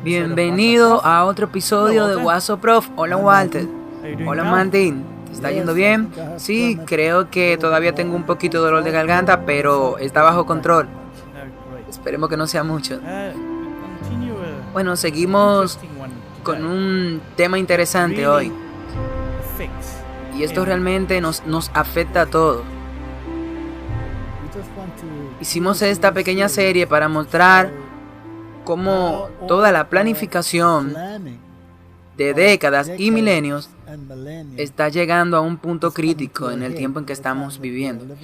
Bienvenido a otro episodio de WhatsApp Prof. Hola Walter. Hola Martín. ¿Te está yendo bien? Sí, creo que todavía tengo un poquito de dolor de garganta, pero está bajo control. Esperemos que no sea mucho. Bueno, seguimos con un tema interesante hoy. Y esto realmente nos afecta a todos. Hicimos esta pequeña serie para mostrar cómo toda la planificación de décadas y milenios está llegando a un punto crítico en el tiempo en que estamos viviendo.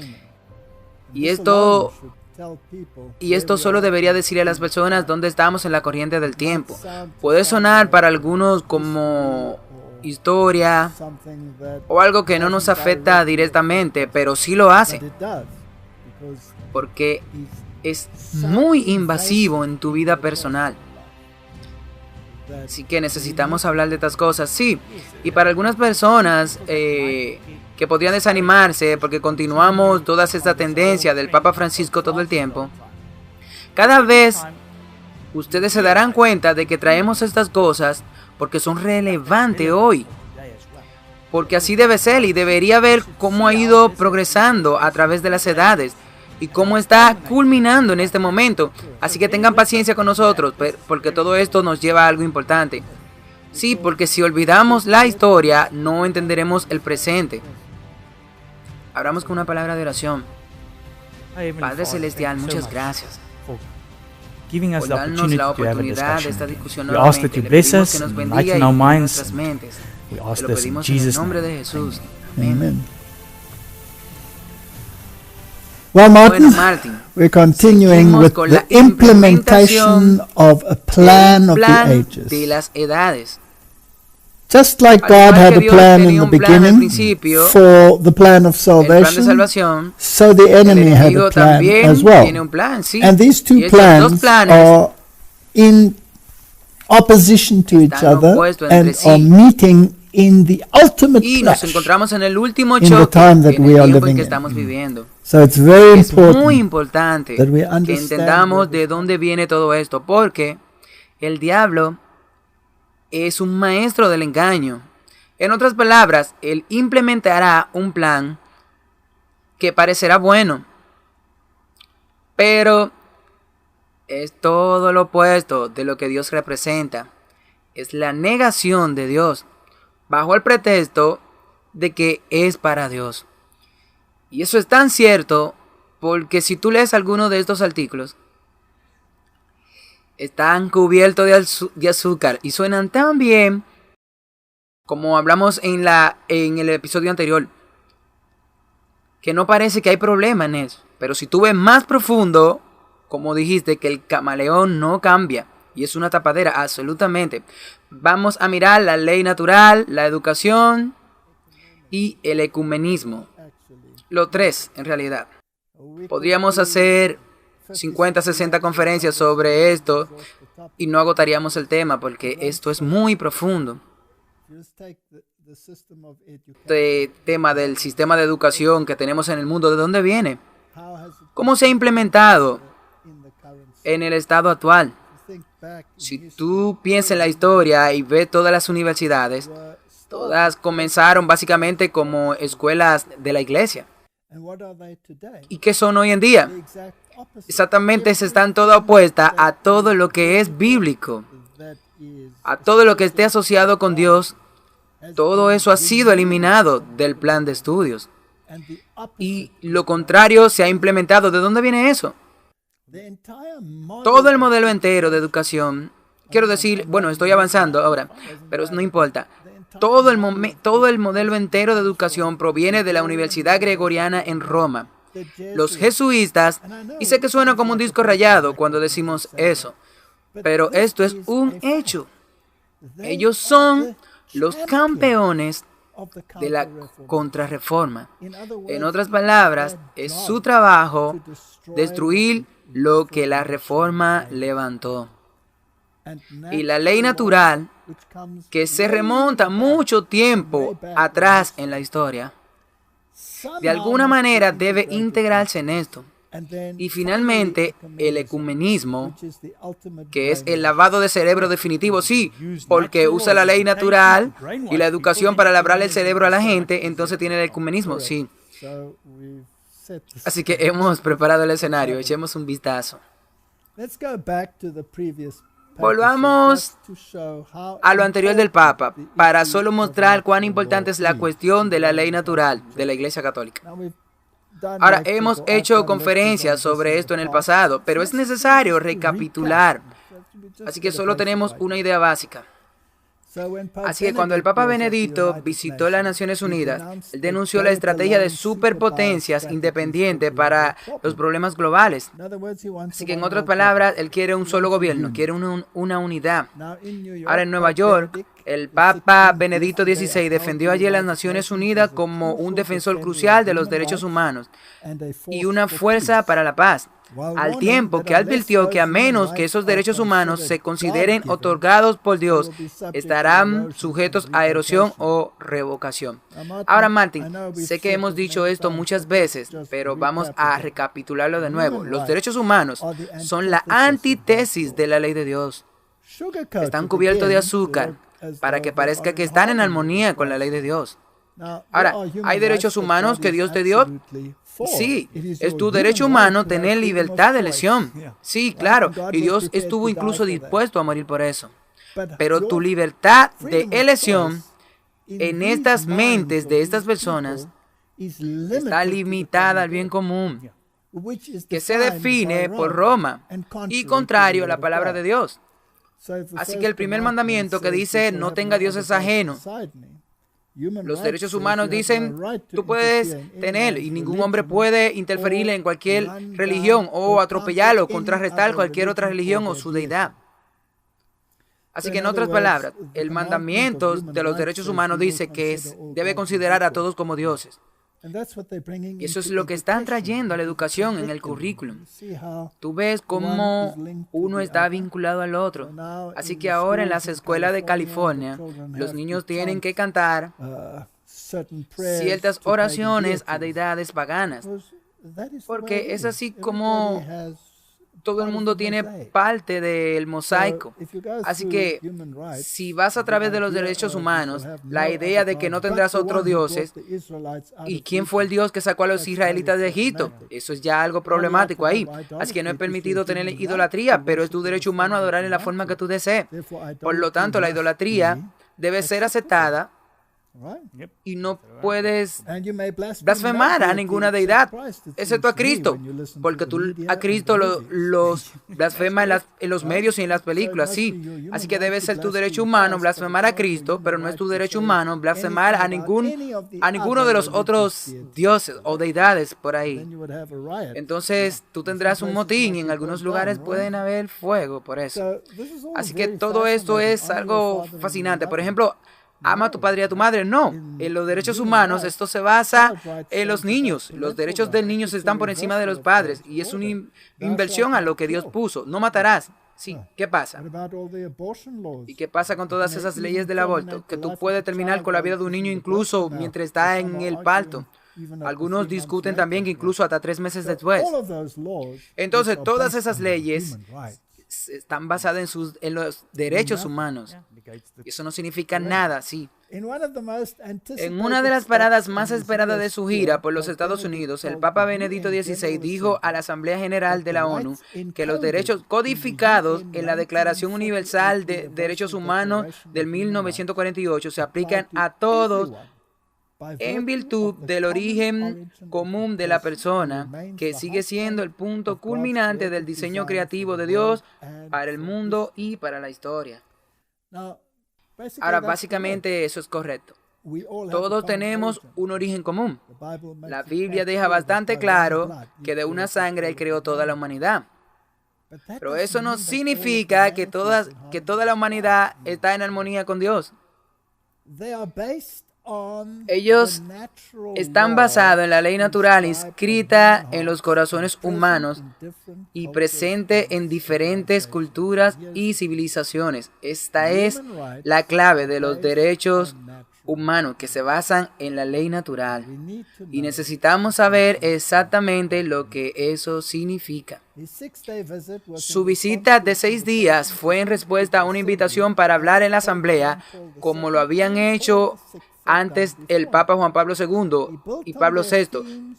Y esto solo debería decirle a las personas dónde estamos en la corriente del tiempo. Puede sonar para algunos como historia o algo que no nos afecta directamente, pero sí lo hace. Porque es muy invasivo en tu vida personal. Así que necesitamos hablar de estas cosas, sí. Y para algunas personas que podrían desanimarse porque continuamos toda esta tendencia del Papa Francisco todo el tiempo, cada vez ustedes se darán cuenta de que traemos estas cosas porque son relevantes hoy. Porque así debe ser y debería ver cómo ha ido progresando a través de las edades y cómo está culminando en este momento. Así que tengan paciencia con nosotros, porque todo esto nos lleva a algo importante. Sí, porque si olvidamos la historia, no entenderemos el presente. Abramos con una palabra de oración. Padre Celestial, muchas gracias por darnos la oportunidad de esta discusión nuevamente. Le pedimos que nos bendiga y nuestras mentes. Te lo pedimos en el nombre de Jesús. Amén. Well, Martin, we're continuing with the implementation of a plan of the ages. De las edades. Just like God had a plan in the beginning for the plan of salvation, so the enemy had a plan as well. And these two plans are in opposition to each other and are meeting in the ultimate clash in the time that we are living in. So it's very important that we understand que entendamos de dónde viene todo esto, porque el diablo es un maestro del engaño. En otras palabras, él implementará un plan que parecerá bueno, pero es todo lo opuesto de lo que Dios representa. Es la negación de Dios, bajo el pretexto de que es para Dios. Y eso es tan cierto porque si tú lees alguno de estos artículos, están cubiertos de azúcar y suenan tan bien como hablamos en el episodio anterior, que no parece que hay problema en eso. Pero si tú ves más profundo, como dijiste, que el camaleón no cambia y es una tapadera, absolutamente. Vamos a mirar la ley natural, la educación y el ecumenismo. Los tres, en realidad. Podríamos hacer 50, 60 conferencias sobre esto y no agotaríamos el tema porque esto es muy profundo. Este tema del sistema de educación que tenemos en el mundo, ¿de dónde viene? ¿Cómo se ha implementado en el estado actual? Si tú piensas en la historia y ves todas las universidades, todas comenzaron básicamente como escuelas de la iglesia. ¿Y qué son hoy en día? Exactamente, se están todas opuestas a todo lo que es bíblico, a todo lo que esté asociado con Dios. Todo eso ha sido eliminado del plan de estudios. Y lo contrario se ha implementado. ¿De dónde viene eso? Todo el modelo entero de educación, quiero decir, bueno, estoy avanzando ahora, pero no importa. Todo el modelo entero de educación proviene de la Universidad Gregoriana en Roma. Los jesuitas, y sé que suena como un disco rayado cuando decimos eso, pero esto es un hecho. Ellos son los campeones de la contrarreforma. En otras palabras, es su trabajo destruir lo que la reforma levantó. Y la ley natural, que se remonta mucho tiempo atrás en la historia, de alguna manera debe integrarse en esto. Y finalmente, el ecumenismo, que es el lavado de cerebro definitivo, sí, porque usa la ley natural y la educación para lavar el cerebro a la gente, entonces tiene el ecumenismo, sí. Así que hemos preparado el escenario, echemos un vistazo. Volvamos a lo anterior del Papa, para solo mostrar cuán importante es la cuestión de la ley natural de la Iglesia Católica. Ahora, hemos hecho conferencias sobre esto en el pasado, pero es necesario recapitular. Así que solo tenemos una idea básica. Así que cuando el Papa Benedicto visitó las Naciones Unidas, él denunció la estrategia de superpotencias independientes para los problemas globales. Así que en otras palabras, él quiere un solo gobierno, quiere una unidad. Ahora en Nueva York, el Papa Benedicto XVI defendió allí a las Naciones Unidas como un defensor crucial de los derechos humanos y una fuerza para la paz, al tiempo que advirtió que a menos que esos derechos humanos se consideren otorgados por Dios, estarán sujetos a erosión o revocación. Ahora, Martin, sé que hemos dicho esto muchas veces, pero vamos a recapitularlo de nuevo. Los derechos humanos son la antítesis de la ley de Dios. Están cubiertos de azúcar para que parezca que están en armonía con la ley de Dios. Ahora, ¿hay derechos humanos que Dios te dio? Sí, es tu derecho humano tener libertad de elección. Sí, claro, y Dios estuvo incluso dispuesto a morir por eso. Pero tu libertad de elección en estas mentes de estas personas está limitada al bien común, que se define por Roma y contrario a la palabra de Dios. Así que el primer mandamiento que dice no tenga dioses ajenos, los derechos humanos dicen, tú puedes tener y ningún hombre puede interferir en cualquier religión o atropellar o contrarrestar cualquier otra religión o su deidad. Así que en otras palabras, el mandamiento de los derechos humanos dice que debe considerar a todos como dioses. Y eso es lo que están trayendo a la educación en el currículum. Tú ves cómo uno está vinculado al otro. Así que ahora en las escuelas de California, los niños tienen que cantar ciertas oraciones a deidades paganas. Porque es así como todo el mundo tiene parte del mosaico. Así que si vas a través de los derechos humanos, la idea de que no tendrás otros dioses, ¿y quién fue el Dios que sacó a los israelitas de Egipto? Eso es ya algo problemático ahí. Así que no es permitido tener idolatría, pero es tu derecho humano adorar en la forma que tú desees. Por lo tanto, la idolatría debe ser aceptada y no puedes blasfemar a ninguna deidad, excepto a Cristo, porque tú a Cristo los blasfemas en los medios y en las películas, sí. Así que debe ser tu derecho humano blasfemar a Cristo, pero no es tu derecho humano blasfemar a ninguno de los otros dioses o deidades por ahí. Entonces tú tendrás un motín y en algunos lugares pueden haber fuego por eso. Así que todo esto es algo fascinante. Por ejemplo, ama a tu padre y a tu madre. No, en los derechos humanos esto se basa en los niños. Los derechos del niño están por encima de los padres y es una inversión a lo que Dios puso. No matarás. Sí, ¿qué pasa? ¿Y qué pasa con todas esas leyes del aborto? Que tú puedes terminar con la vida de un niño incluso mientras está en el parto. Algunos discuten también que incluso hasta 3 meses después. Entonces, todas esas leyes están basadas en los derechos humanos. Y eso no significa nada, sí. En una de las paradas más esperadas de su gira por los Estados Unidos, el Papa Benedicto XVI dijo a la Asamblea General de la ONU que los derechos codificados en la Declaración Universal de Derechos Humanos del 1948 se aplican a todos en virtud del origen común de la persona, que sigue siendo el punto culminante del diseño creativo de Dios para el mundo y para la historia. Ahora, básicamente eso es correcto. Todos tenemos un origen común. La Biblia deja bastante claro que de una sangre Él creó toda la humanidad. Pero eso no significa que toda la humanidad está en armonía con Dios. Ellos están basados en la ley natural inscrita en los corazones humanos y presente en diferentes culturas y civilizaciones. Esta es la clave de los derechos humanos que se basan en la ley natural. Y necesitamos saber exactamente lo que eso significa. Su visita de 6 días fue en respuesta a una invitación para hablar en la asamblea, como lo habían hecho antes el Papa Juan Pablo II y Pablo VI.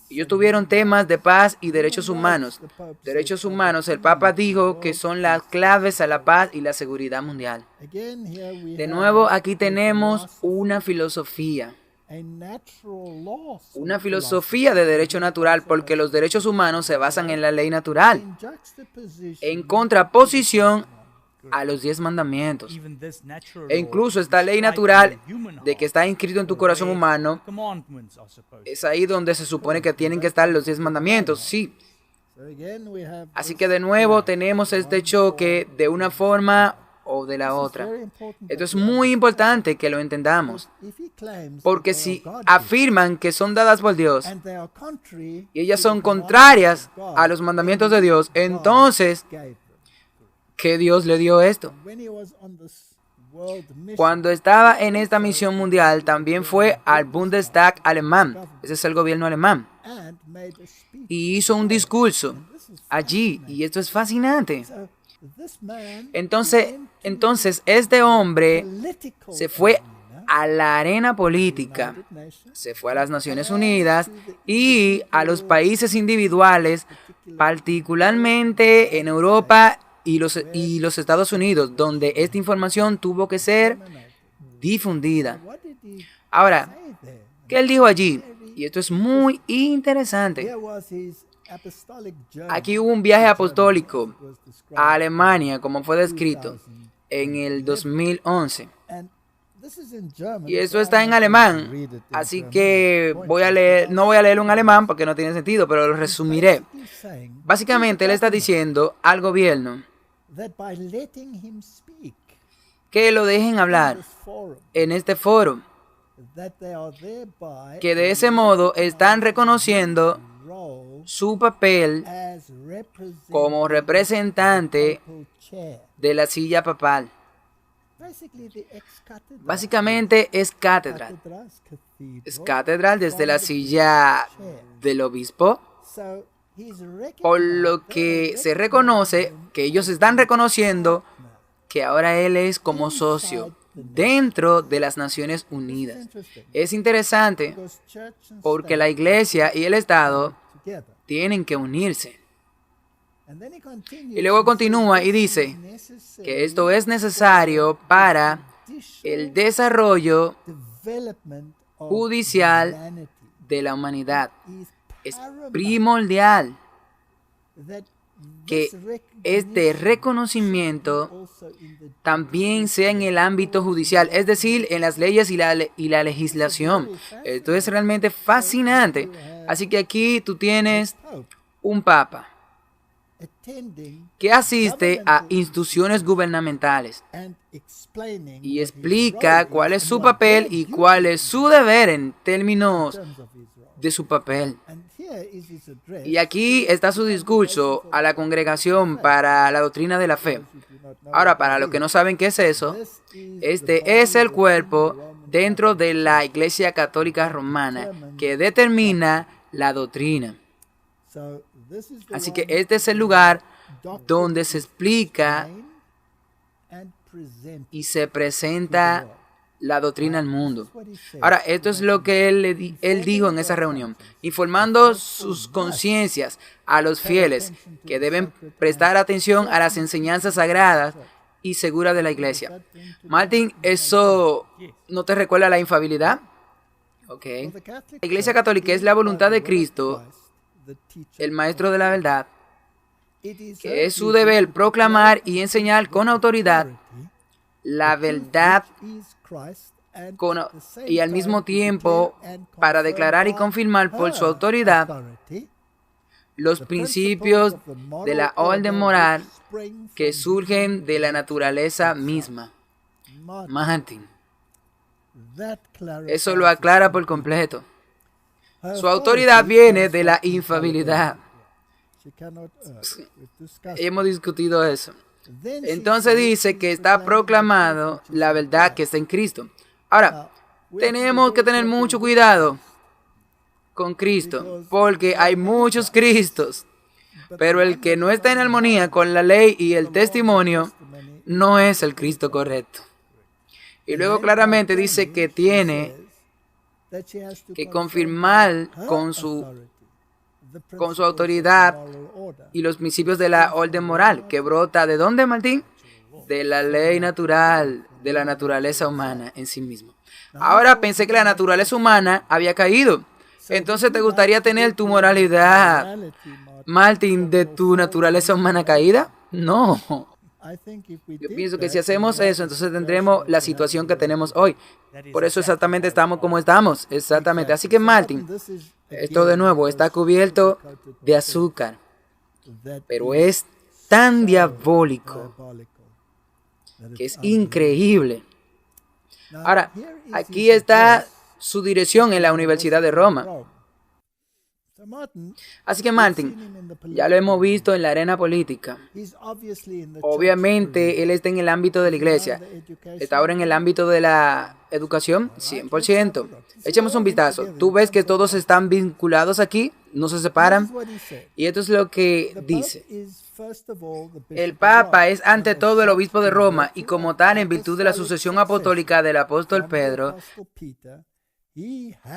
Ellos tuvieron temas de paz y derechos humanos. Derechos humanos, el Papa dijo que son las claves a la paz y la seguridad mundial. De nuevo, aquí tenemos una filosofía. Una filosofía de derecho natural, porque los derechos humanos se basan en la ley natural, en contraposición a los 10 mandamientos. E incluso esta ley natural de que está inscrito en tu corazón humano, es ahí donde se supone que tienen que estar los 10 mandamientos, sí. Así que de nuevo tenemos este choque de una forma o de la otra. Esto es muy importante que lo entendamos, porque si afirman que son dadas por Dios y ellas son contrarias a los mandamientos de Dios, entonces ¿qué Dios le dio esto? Cuando estaba en esta misión mundial, también fue al Bundestag alemán, ese es el gobierno alemán, y hizo un discurso allí, y esto es fascinante. Entonces este hombre se fue a la arena política, se fue a las Naciones Unidas y a los países individuales, particularmente en Europa y los Estados Unidos, donde esta información tuvo que ser difundida. Ahora, ¿qué él dijo allí? Y esto es muy interesante. Aquí hubo un viaje apostólico a Alemania, como fue descrito, en el 2011. Y eso está en alemán, así que no voy a leerlo en alemán porque no tiene sentido, pero lo resumiré. Básicamente, él está diciendo al gobierno que lo dejen hablar en este foro, que de ese modo están reconociendo su papel como representante de la silla papal. Básicamente es catedral. Es catedral desde la silla del obispo, por lo que se reconoce que ellos están reconociendo que ahora él es como socio dentro de las Naciones Unidas. Es interesante porque la iglesia y el Estado tienen que unirse. Y luego continúa y dice que esto es necesario para el desarrollo judicial de la humanidad. Es primordial que este reconocimiento también sea en el ámbito judicial, es decir, en las leyes y la legislación. Esto es realmente fascinante. Así que aquí tú tienes un papa que asiste a instituciones gubernamentales y explica cuál es su papel y cuál es su deber en términos de su papel. Y aquí está su discurso a la congregación para la doctrina de la fe. Ahora, para los que no saben qué es eso, este es el cuerpo dentro de la Iglesia Católica Romana que determina la doctrina. Así que este es el lugar donde se explica y se presenta la doctrina al mundo. Ahora, esto es lo que él dijo en esa reunión, informando sus conciencias a los fieles que deben prestar atención a las enseñanzas sagradas y seguras de la iglesia. Martín, ¿eso no te recuerda la infalibilidad? Okay. La Iglesia Católica es la voluntad de Cristo, el Maestro de la verdad, que es su deber proclamar y enseñar con autoridad la verdad y al mismo tiempo para declarar y confirmar por su autoridad los principios de la orden moral que surgen de la naturaleza misma. Martín, eso lo aclara por completo. Su autoridad viene de la infalibilidad. Hemos discutido eso. Entonces dice que está proclamado la verdad que está en Cristo. Ahora, tenemos que tener mucho cuidado con Cristo, porque hay muchos Cristos, pero el que no está en armonía con la ley y el testimonio no es el Cristo correcto. Y luego claramente dice que tiene que confirmar con su autoridad y los principios de la orden moral, que brota ¿de dónde, Martín? De la ley natural, de la naturaleza humana en sí mismo. Ahora pensé que la naturaleza humana había caído. Entonces, ¿te gustaría tener tu moralidad, Martín, de tu naturaleza humana caída? No. Yo pienso que si hacemos eso, entonces tendremos la situación que tenemos hoy. Por eso exactamente estamos como estamos. Exactamente. Así que, Martín, esto de nuevo está cubierto de azúcar, pero es tan diabólico que es increíble. Ahora, aquí está su dirección en la Universidad de Roma. Así que Martín, ya lo hemos visto en la arena política. Obviamente, él está en el ámbito de la iglesia. Está ahora en el ámbito de la educación, 100%. Echemos un vistazo. Tú ves que todos están vinculados aquí, no se separan. Y esto es lo que dice. El Papa es ante todo el obispo de Roma y como tal, en virtud de la sucesión apostólica del apóstol Pedro,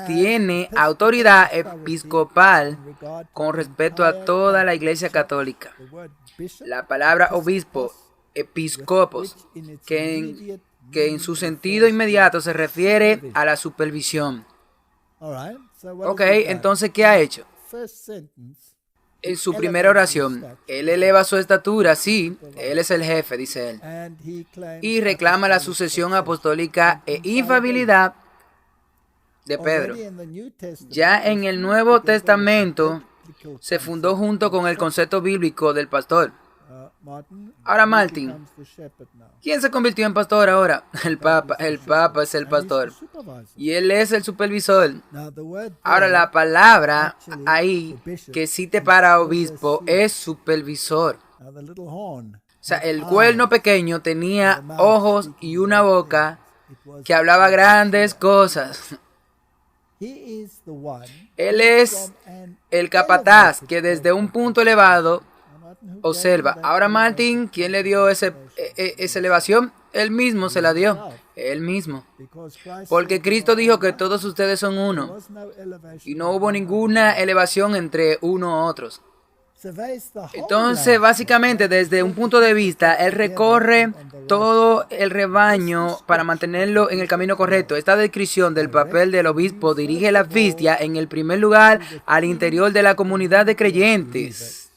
tiene autoridad episcopal con respecto a toda la Iglesia Católica. La palabra obispo, episcopos, que en su sentido inmediato se refiere a la supervisión. Ok, entonces, ¿qué ha hecho? En su primera oración, él eleva su estatura, sí, él es el jefe, dice él, y reclama la sucesión apostólica e infalibilidad de Pedro. Ya en el Nuevo Testamento se fundó junto con el concepto bíblico del pastor. Ahora, Martín, ¿quién se convirtió en pastor ahora? El Papa. El Papa es el pastor y él es el supervisor. Ahora, la palabra ahí que cite para obispo es supervisor. O sea, el cuerno pequeño tenía ojos y una boca que hablaba grandes cosas. Él es el capataz que desde un punto elevado observa. Ahora, Martín, ¿quién le dio esa elevación? Él mismo se la dio. Él mismo. Porque Cristo dijo que todos ustedes son uno. Y no hubo ninguna elevación entre uno u otros. Entonces, básicamente, desde un punto de vista, Él recorre todo el rebaño para mantenerlo en el camino correcto. Esta descripción del papel del obispo dirige la vistia, en el primer lugar, al interior de la comunidad de creyentes.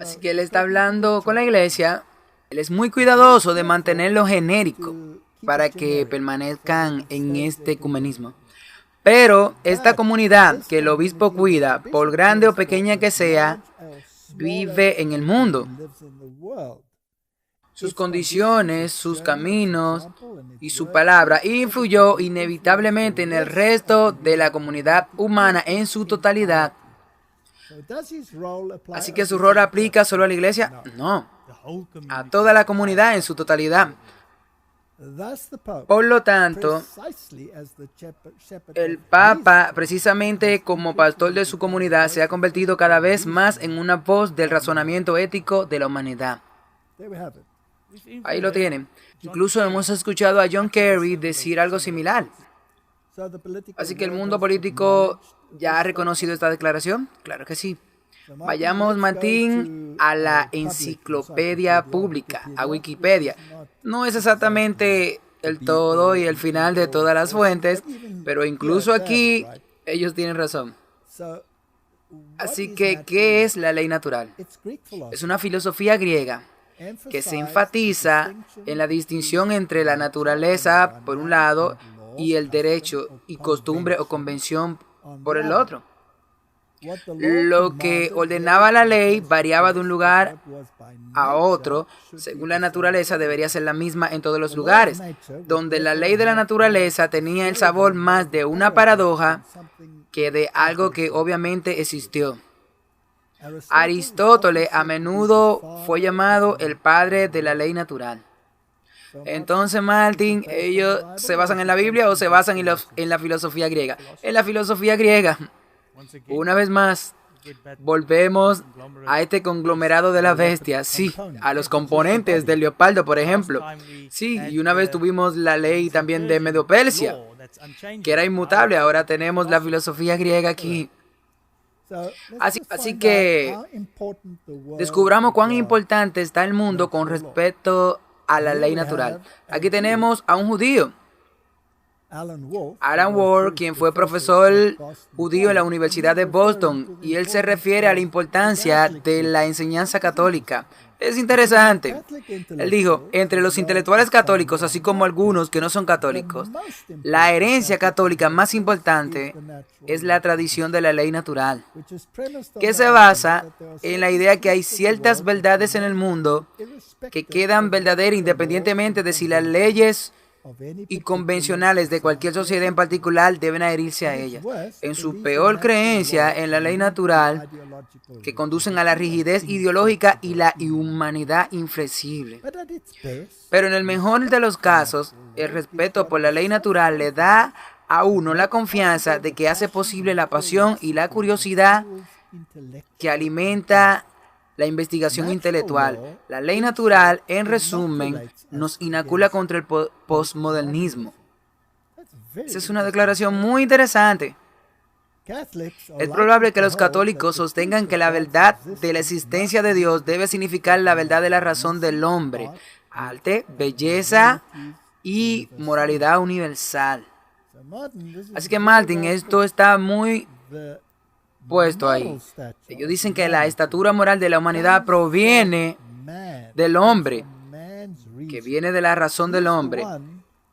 Así que Él está hablando con la iglesia. Él es muy cuidadoso de mantenerlo genérico para que permanezcan en este ecumenismo. Pero esta comunidad que el obispo cuida, por grande o pequeña que sea, vive en el mundo. Sus condiciones, sus caminos y su palabra influyó inevitablemente en el resto de la comunidad humana en su totalidad. Así que su rol aplica solo a la iglesia, no, a toda la comunidad en su totalidad. Por lo tanto, el Papa, precisamente como pastor de su comunidad, se ha convertido cada vez más en una voz del razonamiento ético de la humanidad. Ahí lo tienen. Incluso hemos escuchado a John Kerry decir algo similar. Así que el mundo político ya ha reconocido esta declaración. Claro que sí. Vayamos, Martín, a la enciclopedia pública, a Wikipedia. No es exactamente el todo y el final de todas las fuentes, pero incluso aquí ellos tienen razón. Así que, ¿qué es la ley natural? Es una filosofía griega que se enfatiza en la distinción entre la naturaleza, por un lado, y el derecho y costumbre o convención, por el otro. Lo que ordenaba la ley variaba de un lugar a otro. Según la naturaleza, debería ser la misma en todos los lugares. Donde la ley de la naturaleza tenía el sabor más de una paradoja que de algo que obviamente existió. Aristóteles a menudo fue llamado el padre de la ley natural. Entonces, Martin, ellos se basan en la Biblia o se basan en la filosofía griega. En la filosofía griega, una vez más, volvemos a este conglomerado de la bestia, sí, a los componentes del leopardo, por ejemplo. Sí, y una vez tuvimos la ley también de Medo-Persia, que era inmutable. Ahora tenemos la filosofía griega aquí. Así que descubramos cuán importante está el mundo con respecto a la ley natural. Aquí tenemos a un judío, Alan Wolf, quien fue profesor judío en la Universidad de Boston, y él se refiere a la importancia de la enseñanza católica. Es interesante. Él dijo, entre los intelectuales católicos, así como algunos que no son católicos, la herencia católica más importante es la tradición de la ley natural, que se basa en la idea que hay ciertas verdades en el mundo que quedan verdaderas independientemente de si las leyes y convencionales de cualquier sociedad en particular deben adherirse a ellas. En su peor creencia en la ley natural, que conducen a la rigidez ideológica y la inhumanidad inflexible. Pero en el mejor de los casos, el respeto por la ley natural le da a uno la confianza de que hace posible la pasión y la curiosidad que alimenta la investigación intelectual. La ley natural, en resumen, nos inocula contra el postmodernismo. Esa es una declaración muy interesante. Es probable que los católicos sostengan que la verdad de la existencia de Dios debe significar la verdad de la razón del hombre, arte, belleza y moralidad universal. Así que, Martin, esto está muy puesto ahí. Ellos dicen que la estatura moral de la humanidad proviene del hombre, que viene de la razón del hombre,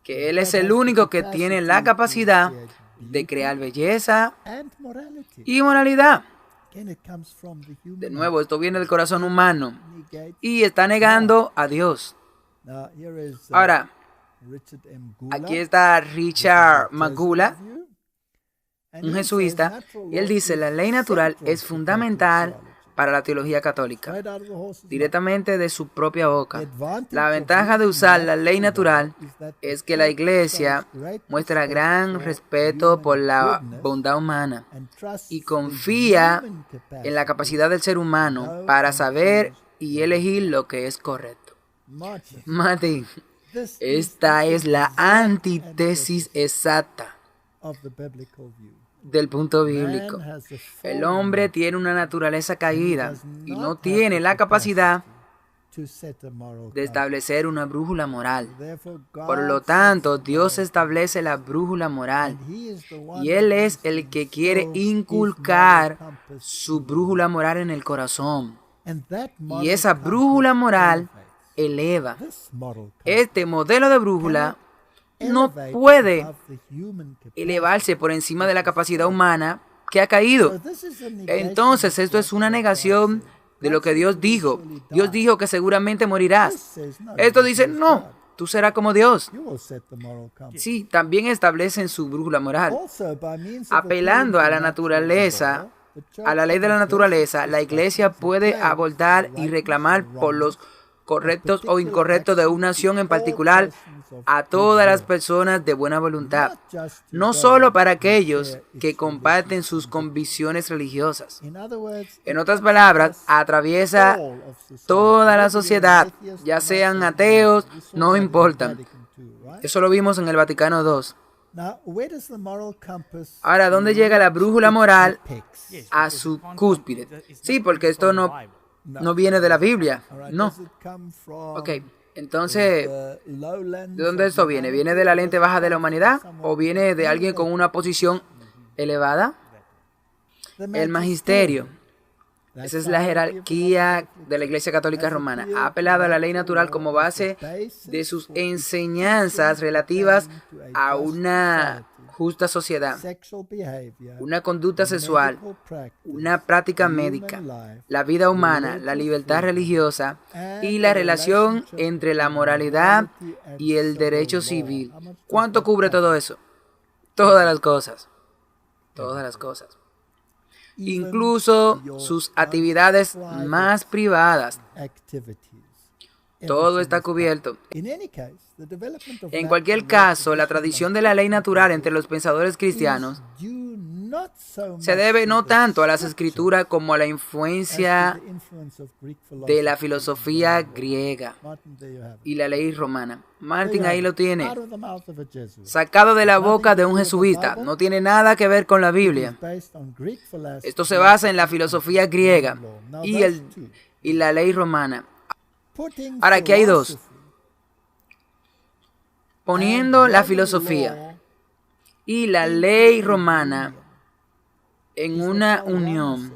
que él es el único que tiene la capacidad de crear belleza y moralidad. De nuevo, esto viene del corazón humano y está negando a Dios. Ahora, aquí está Richard Magula, un jesuita, y él dice, la ley natural es fundamental para la teología católica, directamente de su propia boca. La ventaja de usar la ley natural es que la Iglesia muestra gran respeto por la bondad humana y confía en la capacidad del ser humano para saber y elegir lo que es correcto. Martin, esta es la antítesis exacta del punto bíblico. El hombre tiene una naturaleza caída y no tiene la capacidad de establecer una brújula moral. Por lo tanto, Dios establece la brújula moral y Él es el que quiere inculcar su brújula moral en el corazón. Y esa brújula moral eleva. Este modelo de brújula no puede elevarse por encima de la capacidad humana que ha caído. Entonces, esto es una negación de lo que Dios dijo. Dios dijo que seguramente morirás. Esto dice, no, tú serás como Dios. Sí, también establecen su brújula moral. Apelando a la naturaleza, a la ley de la naturaleza, la Iglesia puede abordar y reclamar por los correctos o incorrectos de una nación en particular a todas las personas de buena voluntad, no solo para aquellos que comparten sus convicciones religiosas. En otras palabras, atraviesa toda la sociedad, ya sean ateos, no importan. Eso lo vimos en el Vaticano II. Ahora, ¿dónde llega la brújula moral a su cúspide? Sí, porque esto no viene de la Biblia, no. Ok, entonces, ¿de dónde esto viene? ¿Viene de la lente baja de la humanidad o viene de alguien con una posición elevada? El magisterio, esa es la jerarquía de la Iglesia Católica Romana, ha apelado a la ley natural como base de sus enseñanzas relativas a una justa sociedad, una conducta sexual, una práctica médica, la vida humana, la libertad religiosa y la relación entre la moralidad y el derecho civil. ¿Cuánto cubre todo eso? Todas las cosas. Todas las cosas. Incluso sus actividades más privadas. Todo está cubierto. En cualquier caso, la tradición de la ley natural entre los pensadores cristianos se debe no tanto a las escrituras como a la influencia de la filosofía griega y la ley romana. Martin ahí lo tiene, sacado de la boca de un jesuita. No tiene nada que ver con la Biblia. Esto se basa en la filosofía griega y la ley romana. Ahora, aquí hay dos. Poniendo la filosofía y la ley romana en una unión.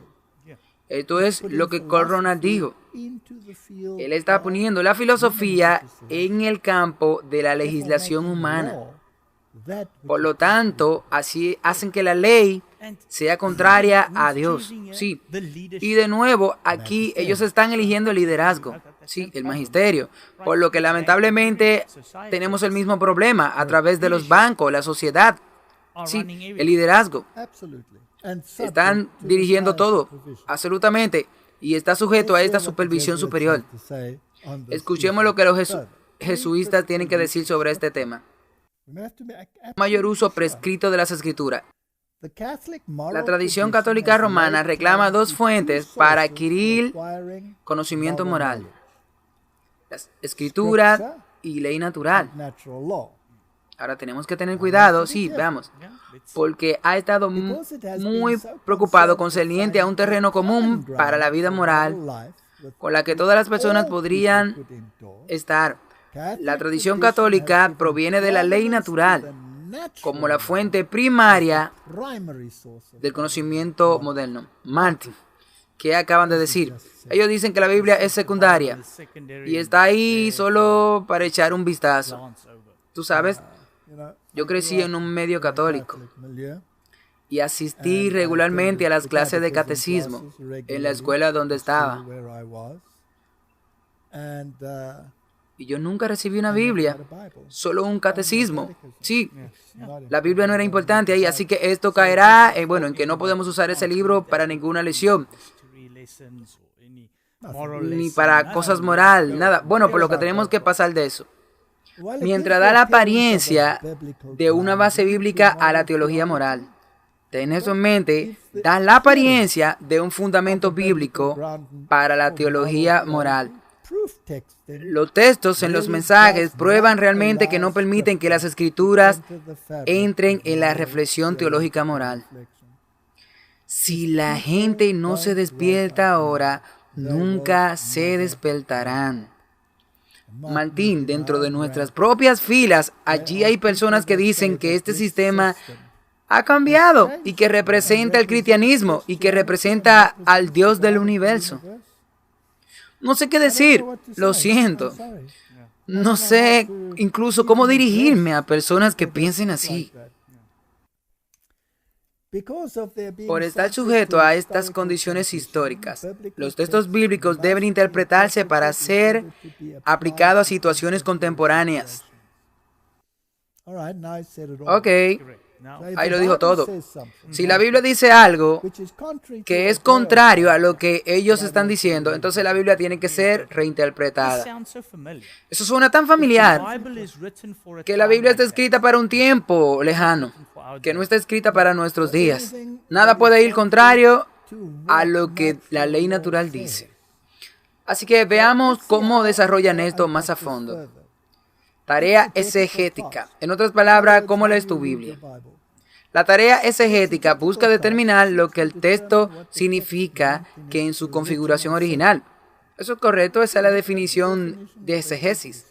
Esto es lo que Corona dijo. Él está poniendo la filosofía en el campo de la legislación humana. Por lo tanto, así hacen que la ley sea contraria a Dios. Sí. Y de nuevo, aquí ellos están eligiendo el liderazgo. Sí, el magisterio. Por lo que lamentablemente tenemos el mismo problema a través de los bancos, la sociedad. Sí, el liderazgo. Están dirigiendo todo, absolutamente, y está sujeto a esta supervisión superior. Escuchemos lo que los jesuitas tienen que decir sobre este tema. Mayor uso prescrito de las escrituras. La tradición católica romana reclama dos fuentes para adquirir conocimiento moral: las escrituras y ley natural. Ahora tenemos que tener cuidado, sí, veamos, porque ha estado muy preocupado concerniente a un terreno común para la vida moral con la que todas las personas podrían estar. La tradición católica proviene de la ley natural como la fuente primaria del conocimiento moderno. Martin, ¿qué acaban de decir? Ellos dicen que la Biblia es secundaria y está ahí solo para echar un vistazo. Tú sabes, yo crecí en un medio católico y asistí regularmente a las clases de catecismo en la escuela donde estaba. Y yo nunca recibí una Biblia, solo un catecismo. Sí, la Biblia no era importante ahí, así que esto caerá en que no podemos usar ese libro para ninguna lección, ni para cosas moral, nada. Bueno, por lo que tenemos que pasar de eso. Mientras da la apariencia de una base bíblica a la teología moral. Ten eso en mente, da la apariencia de un fundamento bíblico para la teología moral. Los textos en los mensajes prueban realmente que no permiten que las escrituras entren en la reflexión teológica moral. Si la gente no se despierta ahora, nunca se despertarán. Martín, dentro de nuestras propias filas, allí hay personas que dicen que este sistema ha cambiado y que representa el cristianismo y que representa al Dios del universo. No sé qué decir, lo siento. No sé incluso cómo dirigirme a personas que piensen así. Por estar sujeto a estas condiciones históricas, los textos bíblicos deben interpretarse para ser aplicados a situaciones contemporáneas. Ok, ahí lo dijo todo. Si la Biblia dice algo que es contrario a lo que ellos están diciendo, entonces la Biblia tiene que ser reinterpretada. Eso suena tan familiar, que la Biblia está escrita para un tiempo lejano, que no está escrita para nuestros días. Nada puede ir contrario a lo que la ley natural dice. Así que veamos cómo desarrollan esto más a fondo. Tarea exegética. En otras palabras, ¿cómo lees tu Biblia? La tarea exegética busca determinar lo que el texto significa que en su configuración original. Eso es correcto, esa es la definición de exegesis.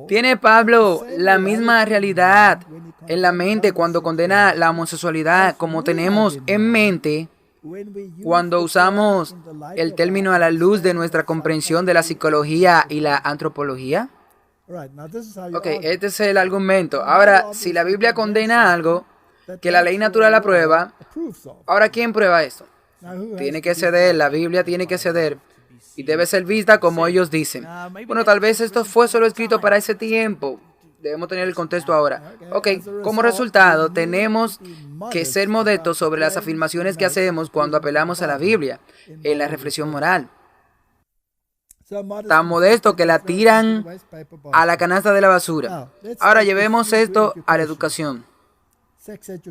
¿Tiene Pablo la misma realidad en la mente cuando condena la homosexualidad como tenemos en mente cuando usamos el término a la luz de nuestra comprensión de la psicología y la antropología? Ok, este es el argumento. Ahora, si la Biblia condena algo que la ley natural aprueba, ahora ¿quién prueba esto? Tiene que ceder, la Biblia tiene que ceder y debe ser vista como ellos dicen. Bueno, tal vez esto fue solo escrito para ese tiempo. Debemos tener el contexto ahora. Ok, como resultado, tenemos que ser modestos sobre las afirmaciones que hacemos cuando apelamos a la Biblia en la reflexión moral. tan modesto que la tiran a la canasta de la basura. Ahora llevemos esto a la educación.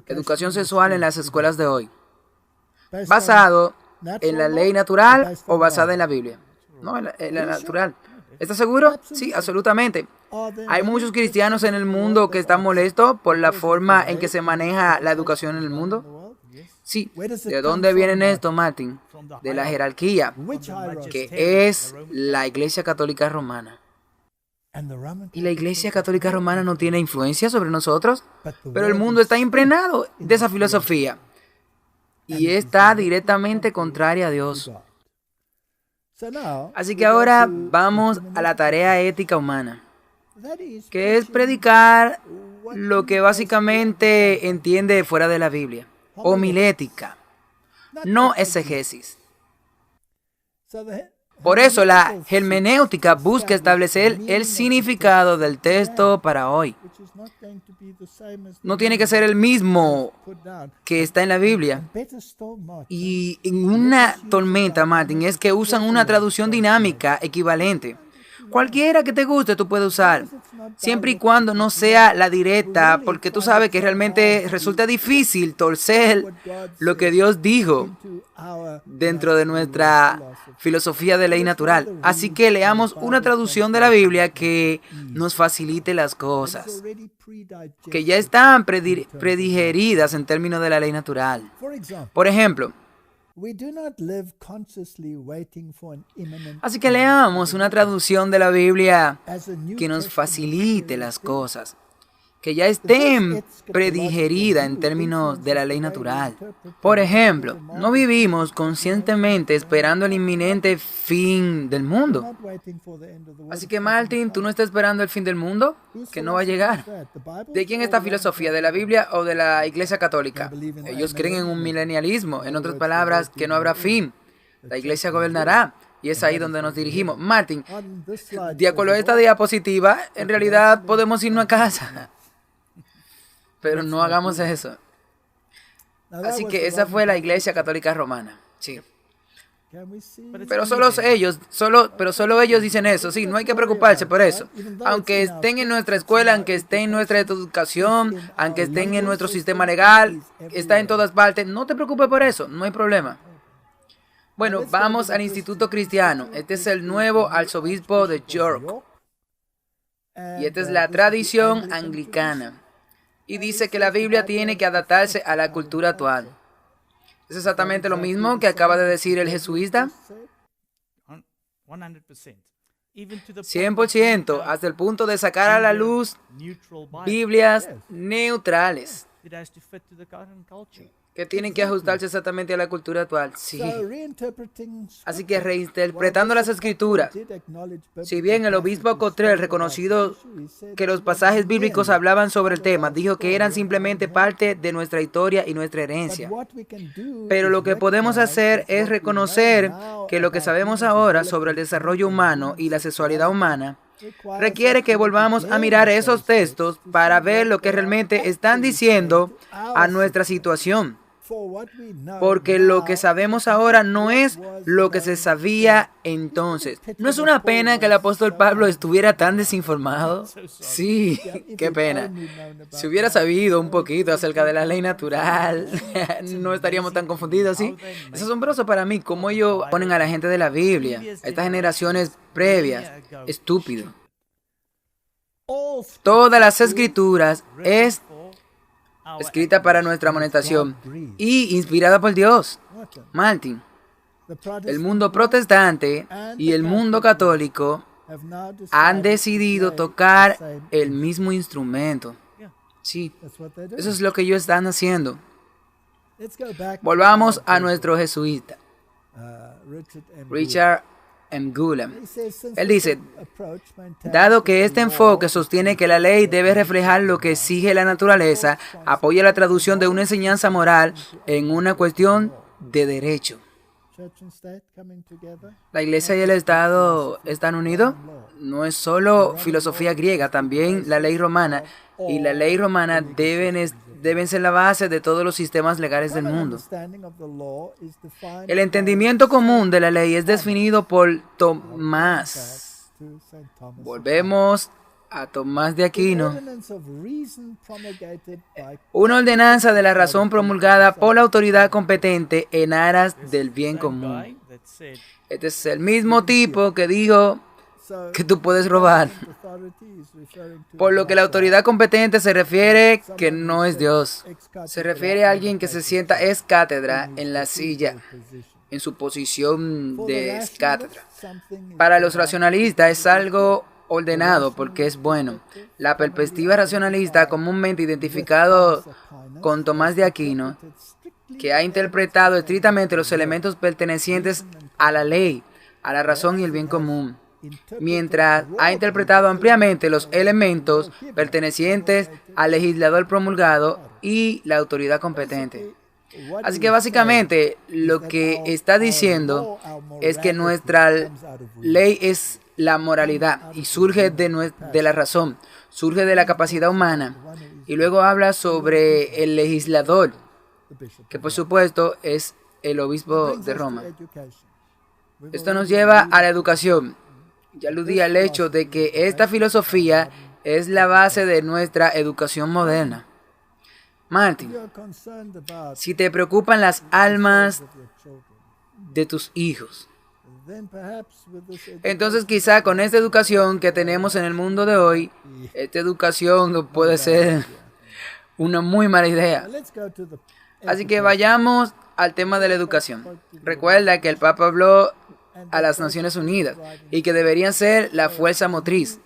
Educación sexual en las escuelas de hoy. ¿Basado en la ley natural o basada en la Biblia? No, en la natural. ¿Estás seguro? Sí, absolutamente. Hay muchos cristianos en el mundo que están molestos por la forma en que se maneja la educación en el mundo. Sí. ¿De dónde viene esto, Martin? De la jerarquía, que es la Iglesia Católica Romana. ¿Y la Iglesia Católica Romana no tiene influencia sobre nosotros? Pero el mundo está impregnado de esa filosofía y está directamente contraria a Dios. Así que ahora vamos a la tarea ética humana, que es predicar lo que básicamente entiende fuera de la Biblia. Homilética, no exegesis. Por eso la hermenéutica busca establecer el significado del texto para hoy. No tiene que ser el mismo que está en la Biblia. Y en una tormenta, Martin, es que usan una traducción dinámica equivalente. Cualquiera que te guste tú puedes usar, siempre y cuando no sea la directa, porque tú sabes que realmente resulta difícil torcer lo que Dios dijo dentro de nuestra filosofía de ley natural. Así que leamos una traducción de la Biblia que nos facilite las cosas, que ya están predigeridas en términos de la ley natural. Por ejemplo, así que leamos una traducción de la Biblia que nos facilite las cosas, que ya estén predigeridas en términos de la ley natural. Por ejemplo, no vivimos conscientemente esperando el inminente fin del mundo. Así que, Martin, ¿tú no estás esperando el fin del mundo? Que no va a llegar. ¿De quién es esta filosofía? ¿De la Biblia o de la Iglesia Católica? Ellos creen en un milenialismo, en otras palabras, que no habrá fin. La Iglesia gobernará. Y es ahí donde nos dirigimos. Martin, de acuerdo a esta diapositiva, en realidad podemos irnos a casa. Pero no hagamos eso. Así que esa fue la Iglesia Católica Romana. Sí. Pero solo ellos dicen eso. Sí, no hay que preocuparse por eso. Aunque estén en nuestra escuela, aunque estén en nuestra educación, aunque estén en nuestro sistema legal, está en todas partes. No te preocupes por eso, no hay problema. Bueno, vamos al Instituto Cristiano. Este es el nuevo arzobispo de York. Y esta es la tradición anglicana. Y dice que la Biblia tiene que adaptarse a la cultura actual. ¿Es exactamente lo mismo que acaba de decir el jesuita? 100%, hasta el punto de sacar a la luz Biblias neutrales, que tienen que ajustarse exactamente a la cultura actual. Sí. Así que reinterpretando las escrituras, si bien el obispo Cottrell, reconocido que los pasajes bíblicos hablaban sobre el tema, dijo que eran simplemente parte de nuestra historia y nuestra herencia. Pero lo que podemos hacer es reconocer que lo que sabemos ahora sobre el desarrollo humano y la sexualidad humana requiere que volvamos a mirar esos textos para ver lo que realmente están diciendo a nuestra situación. Porque lo que sabemos ahora no es lo que se sabía entonces. ¿No es una pena que el apóstol Pablo estuviera tan desinformado? Sí, qué pena. Si hubiera sabido un poquito acerca de la ley natural, no estaríamos tan confundidos, ¿sí? Es asombroso para mí cómo ellos ponen a la gente de la Biblia, a estas generaciones previas, estúpido. Todas las escrituras es escrita para nuestra amonestación y inspirada por Dios. Martin, el mundo protestante y el mundo católico han decidido tocar el mismo instrumento. Sí, eso es lo que ellos están haciendo. Volvamos a nuestro jesuita, Richard M. Gulam. Él dice, dado que este enfoque sostiene que la ley debe reflejar lo que exige la naturaleza, apoya la traducción de una enseñanza moral en una cuestión de derecho. La Iglesia y el Estado están unidos. No es solo filosofía griega, también la ley romana. Y la ley romana deben ser la base de todos los sistemas legales del mundo. El entendimiento común de la ley es definido por Tomás. Volvemos a Tomás de Aquino. Una ordenanza de la razón promulgada por la autoridad competente en aras del bien común. Este es el mismo tipo que dijo que tú puedes robar. Por lo que la autoridad competente se refiere que no es Dios. Se refiere a alguien que se sienta ex cátedra en la silla, en su posición de ex cátedra. Para los racionalistas es algo ordenado porque es bueno. La perspectiva racionalista, comúnmente identificado con Tomás de Aquino, que ha interpretado estrictamente los elementos pertenecientes a la ley, a la razón y el bien común, mientras ha interpretado ampliamente los elementos pertenecientes al legislador promulgado y la autoridad competente. Así que básicamente lo que está diciendo es que nuestra ley es la moralidad y surge de la razón, surge de la capacidad humana. Y luego habla sobre el legislador, que por supuesto es el obispo de Roma. Esto nos lleva a la educación. Ya aludí al hecho de que esta filosofía es la base de nuestra educación moderna. Martin, si te preocupan las almas de tus hijos, entonces quizá con esta educación que tenemos en el mundo de hoy, esta educación puede ser una muy mala idea. Así que vayamos al tema de la educación. Recuerda que el Papa habló a las Naciones Unidas y que deberían ser la fuerza motriz.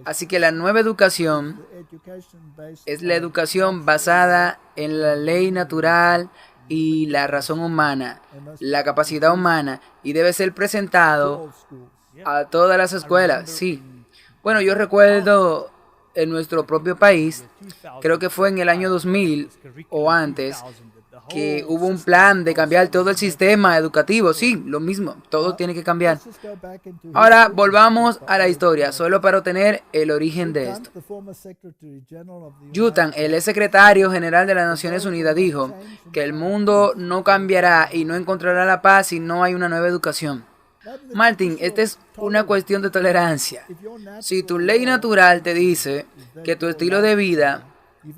Así que la nueva educación es la educación basada en la ley natural y la razón humana, la capacidad humana, y debe ser presentado a todas las escuelas. Sí. Bueno, yo recuerdo en nuestro propio país, creo que fue en el año 2000 o antes, que hubo un plan de cambiar todo el sistema educativo. Sí, lo mismo, todo tiene que cambiar. Ahora volvamos a la historia, solo para obtener el origen de esto. Yutan, el ex secretario general de las Naciones Unidas, dijo que el mundo no cambiará y no encontrará la paz si no hay una nueva educación. Martin, esta es una cuestión de tolerancia. Si tu ley natural te dice que tu estilo de vida,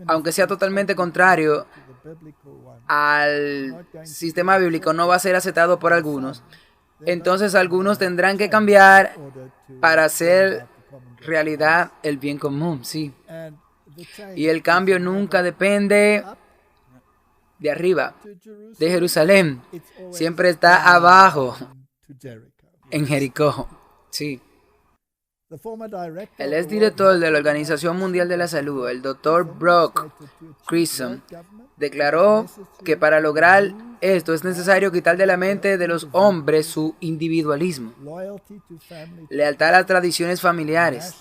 aunque sea totalmente contrario al sistema bíblico, no va a ser aceptado por algunos, entonces algunos tendrán que cambiar para hacer realidad el bien común, sí. Y el cambio nunca depende de arriba, de Jerusalén, siempre está abajo, en Jericó, sí. El exdirector de la Organización Mundial de la Salud, el Dr. Brock Chisholm, declaró que para lograr esto es necesario quitar de la mente de los hombres su individualismo, lealtad a las tradiciones familiares,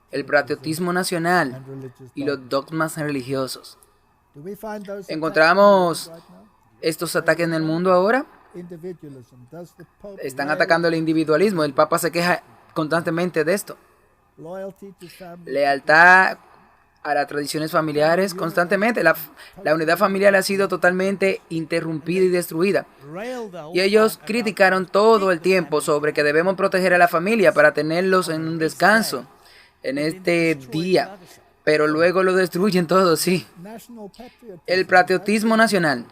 el patriotismo nacional y los dogmas religiosos. ¿Encontramos estos ataques en el mundo ahora? Están atacando el individualismo. El Papa se queja constantemente de esto. Lealtad a las tradiciones familiares constantemente. La unidad familiar ha sido totalmente interrumpida y destruida. Y ellos criticaron todo el tiempo sobre que debemos proteger a la familia para tenerlos en un descanso en este día. Pero luego lo destruyen todo, sí. El patriotismo nacional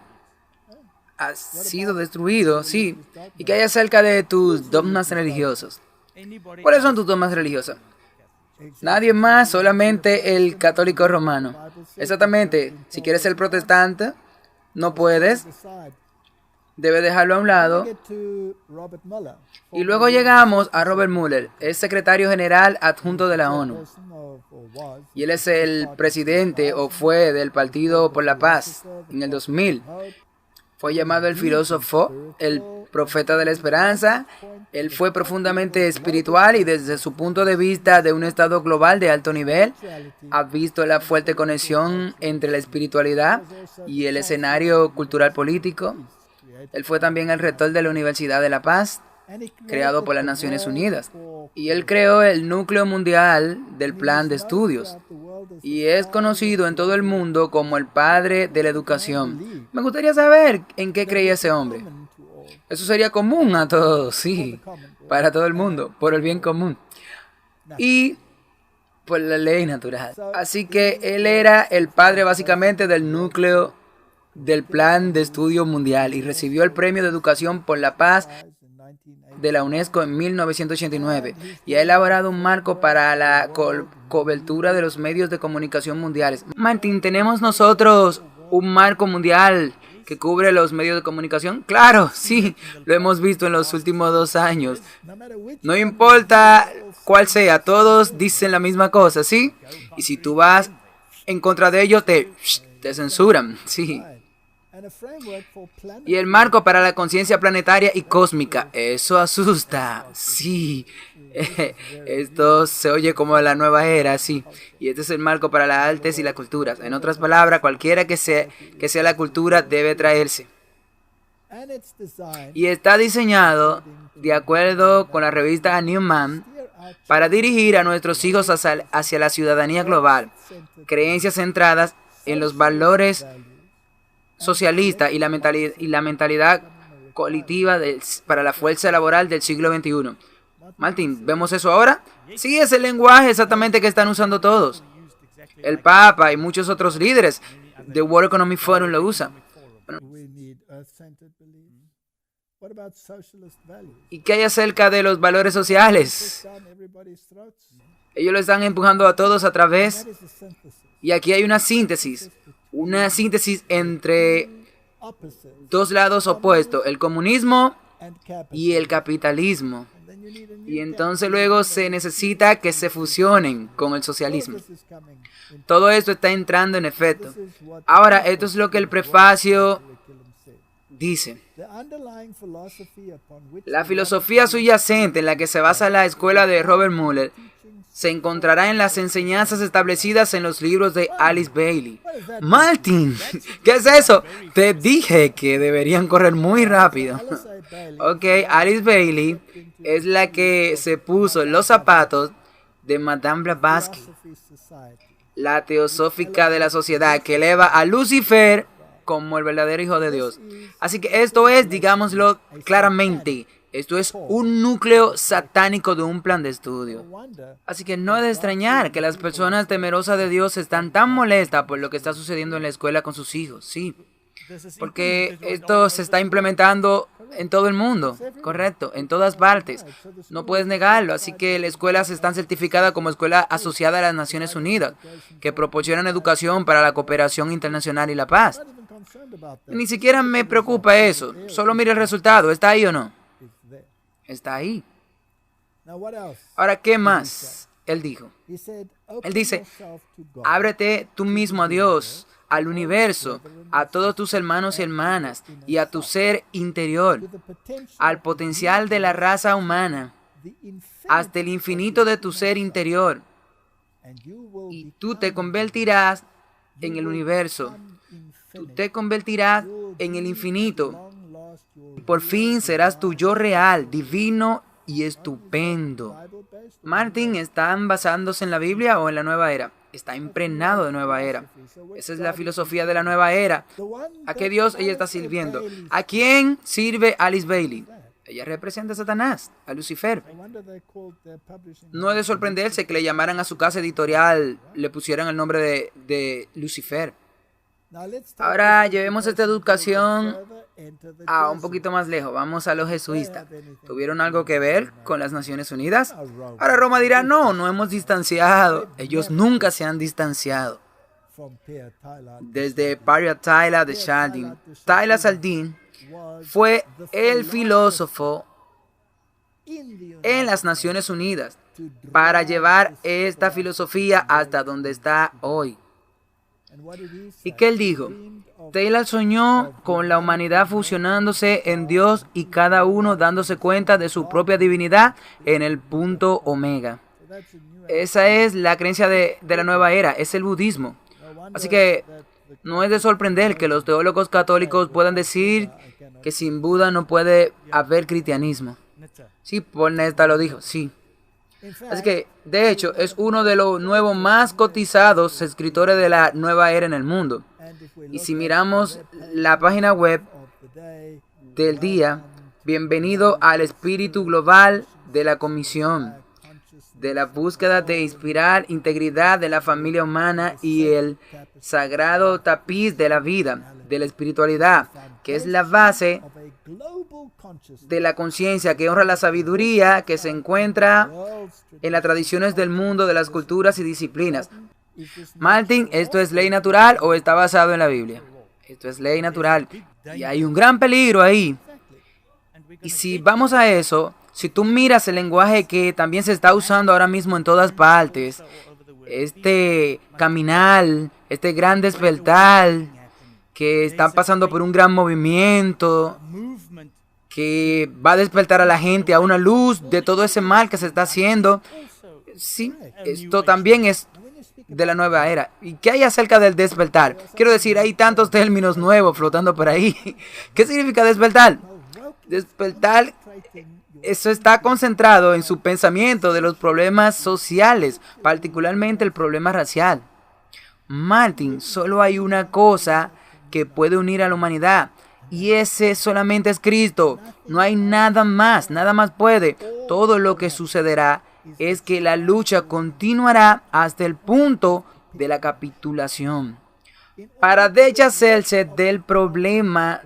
ha sido destruido, sí. ¿Y qué hay acerca de tus dogmas religiosos? ¿Cuáles son tus dogmas religiosos? Nadie más, solamente el católico romano. Exactamente. Si quieres ser protestante, no puedes. Debes dejarlo a un lado. Y luego llegamos a Robert Mueller, es secretario general adjunto de la ONU. Y él es el presidente, o fue, del Partido por la Paz en el 2000. Fue llamado el filósofo, el profeta de la esperanza. Él fue profundamente espiritual y desde su punto de vista de un estado global de alto nivel, ha visto la fuerte conexión entre la espiritualidad y el escenario cultural político. Él fue también el rector de la Universidad de La Paz, creado por las Naciones Unidas. Y él creó el núcleo mundial del plan de estudios. Y es conocido en todo el mundo como el padre de la educación. Me gustaría saber en qué creía ese hombre. Eso sería común a todos, sí, para todo el mundo, por el bien común. Y por la ley natural. Así que él era el padre básicamente del núcleo del plan de estudio mundial y recibió el premio de educación por la paz de la UNESCO en 1989 y ha elaborado un marco para la cobertura de los medios de comunicación mundiales. Martín, ¿tenemos nosotros un marco mundial que cubre los medios de comunicación? Claro, sí, lo hemos visto en los últimos 2 años. No importa cuál sea, todos dicen la misma cosa, ¿sí? Y si tú vas en contra de ellos, te censuran, sí. Y el marco para la conciencia planetaria y cósmica, eso asusta, sí. Esto se oye como la nueva era, sí. Y este es el marco para las artes y las culturas. En otras palabras, cualquiera que sea la cultura debe traerse. Y está diseñado, de acuerdo con la revista Newman, para dirigir a nuestros hijos hacia la ciudadanía global, creencias centradas en los valores socialistas y la mentalidad colectiva para la fuerza laboral del siglo XXI. Martín, ¿vemos eso ahora? Sí, es el lenguaje exactamente que están usando todos. El Papa y muchos otros líderes de World Economic Forum lo usan. ¿Y qué hay acerca de los valores sociales? Ellos lo están empujando a todos a través. Y aquí hay una síntesis entre dos lados opuestos, el comunismo y el capitalismo. Y entonces luego se necesita que se fusionen con el socialismo. Todo esto está entrando en efecto. Ahora, esto es lo que el prefacio dice. La filosofía subyacente en la que se basa la escuela de Robert Muller se encontrará en las enseñanzas establecidas en los libros de Alice Bailey. Martin, ¿qué es eso? Te dije que deberían correr muy rápido. Ok, Alice Bailey es la que se puso los zapatos de Madame Blavatsky, la teosófica de la sociedad que eleva a Lucifer como el verdadero hijo de Dios. Así que esto es, digámoslo claramente, esto es un núcleo satánico de un plan de estudio. Así que no es de extrañar que las personas temerosas de Dios están tan molestas por lo que está sucediendo en la escuela con sus hijos, sí. Porque esto se está implementando en todo el mundo, correcto, en todas partes. No puedes negarlo. Así que las escuelas están certificadas como escuela asociada a las Naciones Unidas, que proporcionan educación para la cooperación internacional y la paz. Ni siquiera me preocupa eso. Solo mire el resultado. ¿Está ahí o no? Está ahí. Ahora, ¿qué más? Él dijo. Él dice, ábrete tú mismo a Dios, al universo, a todos tus hermanos y hermanas, y a tu ser interior, al potencial de la raza humana, hasta el infinito de tu ser interior. Y tú te convertirás en el universo. Tú te convertirás en el infinito. Y por fin serás tu yo real, divino y estupendo. Martin, ¿están basándose en la Biblia o en la nueva era? Está impregnado de nueva era. Esa es la filosofía de la nueva era. ¿A qué Dios ella está sirviendo? ¿A quién sirve Alice Bailey? Ella representa a Satanás, a Lucifer. No es de sorprenderse que le llamaran a su casa editorial, le pusieran el nombre de Lucifer. Ahora llevemos esta educación a un poquito más lejos. Vamos a los jesuitas. ¿Tuvieron algo que ver con las Naciones Unidas? Ahora Roma dirá, no hemos distanciado. Ellos nunca se han distanciado. Desde Paria Tyler de Chaldin. Tyler Chaldin fue el filósofo en las Naciones Unidas para llevar esta filosofía hasta donde está hoy. ¿Y qué él dijo? Taylor soñó con la humanidad fusionándose en Dios y cada uno dándose cuenta de su propia divinidad en el punto omega. Esa es la creencia de la nueva era, es el budismo. Así que no es de sorprender que los teólogos católicos puedan decir que sin Buda no puede haber cristianismo. Sí, Paul Nesta lo dijo, sí. Así que, de hecho, es uno de los nuevos más cotizados escritores de la nueva era en el mundo. Y si miramos la página web del día, bienvenido al espíritu global de la comisión, de la búsqueda de inspirar integridad de la familia humana y el sagrado tapiz de la vida, de la espiritualidad, que es la base de la conciencia, que honra la sabiduría que se encuentra en las tradiciones del mundo, de las culturas y disciplinas. Martin, ¿esto es ley natural o está basado en la Biblia? Esto es ley natural. Y hay un gran peligro ahí. Y si vamos a eso, si tú miras el lenguaje que también se está usando ahora mismo en todas partes, este caminar, este gran despertar, que están pasando por un gran movimiento, que va a despertar a la gente a una luz de todo ese mal que se está haciendo. Sí, esto también es de la nueva era. ¿Y qué hay acerca del despertar? Quiero decir, hay tantos términos nuevos flotando por ahí. ¿Qué significa despertar? Despertar, eso está concentrado en su pensamiento de los problemas sociales, particularmente el problema racial. Martin, solo hay una cosa que puede unir a la humanidad, y ese solamente es Cristo. No hay nada más puede. Todo lo que sucederá es que la lucha continuará hasta el punto de la capitulación. Para deshacerse del problema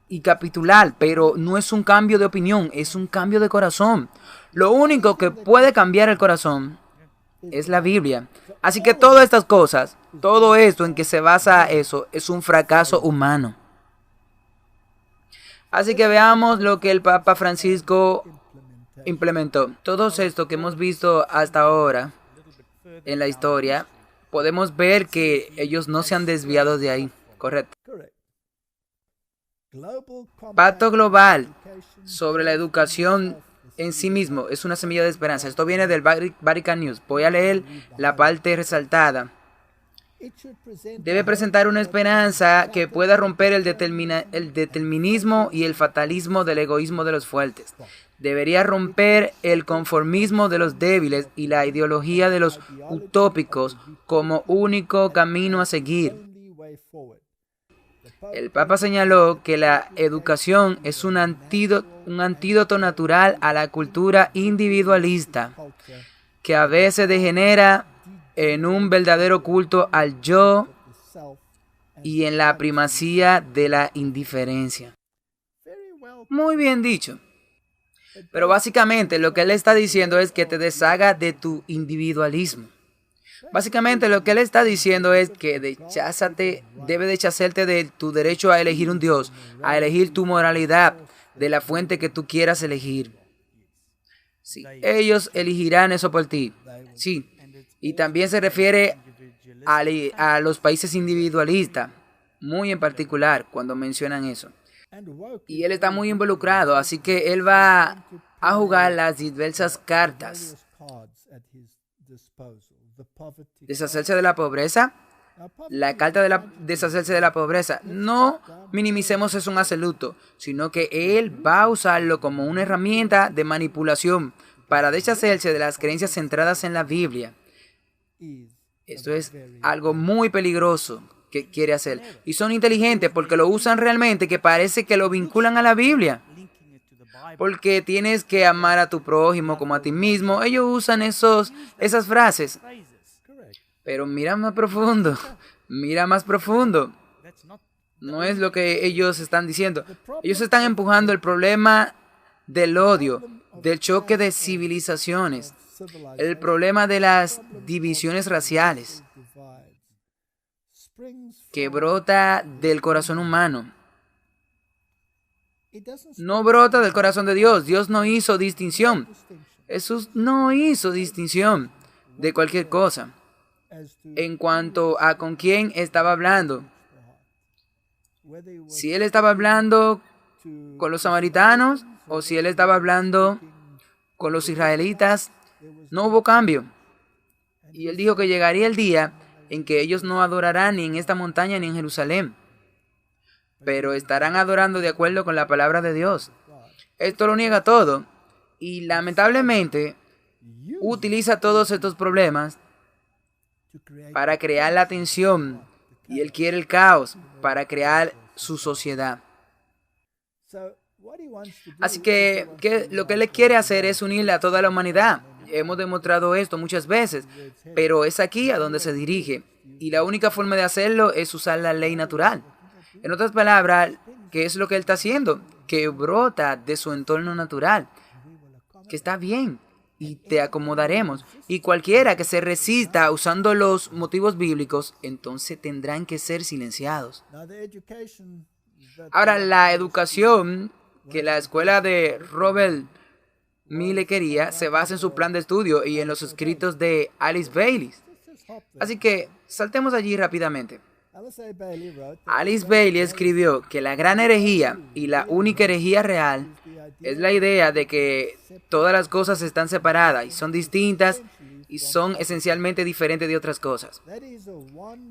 y capitular, pero no es un cambio de opinión, es un cambio de corazón. Lo único que puede cambiar el corazón es la Biblia. Así que todas estas cosas, todo esto en que se basa eso, es un fracaso humano. Así que veamos lo que el Papa Francisco implementó. Todo esto que hemos visto hasta ahora en la historia, podemos ver que ellos no se han desviado de ahí. Correcto. Pacto global sobre la educación en sí mismo es una semilla de esperanza. Esto viene del Vatican News. Voy a leer la parte resaltada. Debe presentar una esperanza que pueda romper el determinismo y el fatalismo del egoísmo de los fuertes. Debería romper el conformismo de los débiles y la ideología de los utópicos como único camino a seguir. El Papa señaló que la educación es un antídoto natural a la cultura individualista, que a veces degenera en un verdadero culto al yo y en la primacía de la indiferencia. Muy bien dicho. Pero básicamente lo que él está diciendo es que te deshaga de tu individualismo. Básicamente lo que él está diciendo es que debe deshacerte de tu derecho a elegir un Dios, a elegir tu moralidad, de la fuente que tú quieras elegir. Sí, ellos elegirán eso por ti. Sí. Y también se refiere a los países individualistas, muy en particular cuando mencionan eso. Y él está muy involucrado, así que él va a jugar las diversas cartas. Deshacerse de la pobreza. La carta de deshacerse de la pobreza. No minimicemos eso en absoluto, sino que él va a usarlo como una herramienta de manipulación para deshacerse de las creencias centradas en la Biblia. Esto es algo muy peligroso que quiere hacer. Y son inteligentes porque lo usan realmente, que parece que lo vinculan a la Biblia. Porque tienes que amar a tu prójimo como a ti mismo. Ellos usan esas frases. Pero mira más profundo. Mira más profundo. No es lo que ellos están diciendo. Ellos están empujando el problema del odio, del choque de civilizaciones, el problema de las divisiones raciales que brota del corazón humano. No brota del corazón de Dios. Dios no hizo distinción. Jesús no hizo distinción de cualquier cosa en cuanto a con quién estaba hablando. Si él estaba hablando con los samaritanos o si él estaba hablando con los israelitas, no hubo cambio. Y él dijo que llegaría el día en que ellos no adorarán ni en esta montaña ni en Jerusalén. pero estarán adorando de acuerdo con la palabra de Dios. Esto lo niega todo y lamentablemente utiliza todos estos problemas para crear la tensión, y él quiere el caos para crear su sociedad. Así que lo que él quiere hacer es unirle a toda la humanidad. Hemos demostrado esto muchas veces, pero es aquí a donde se dirige. Y la única forma de hacerlo es usar la ley natural. En otras palabras, ¿qué es lo que él está haciendo? Que brota de su entorno natural, que está bien, y te acomodaremos. Y cualquiera que se resista usando los motivos bíblicos, entonces tendrán que ser silenciados. Ahora, la educación que la escuela de Robert Mille quería se basa en su plan de estudio y en los escritos de Alice Bailey. Así que saltemos allí rápidamente. Alice Bailey escribió que la gran herejía y la única herejía real es la idea de que todas las cosas están separadas y son distintas y son esencialmente diferentes de otras cosas.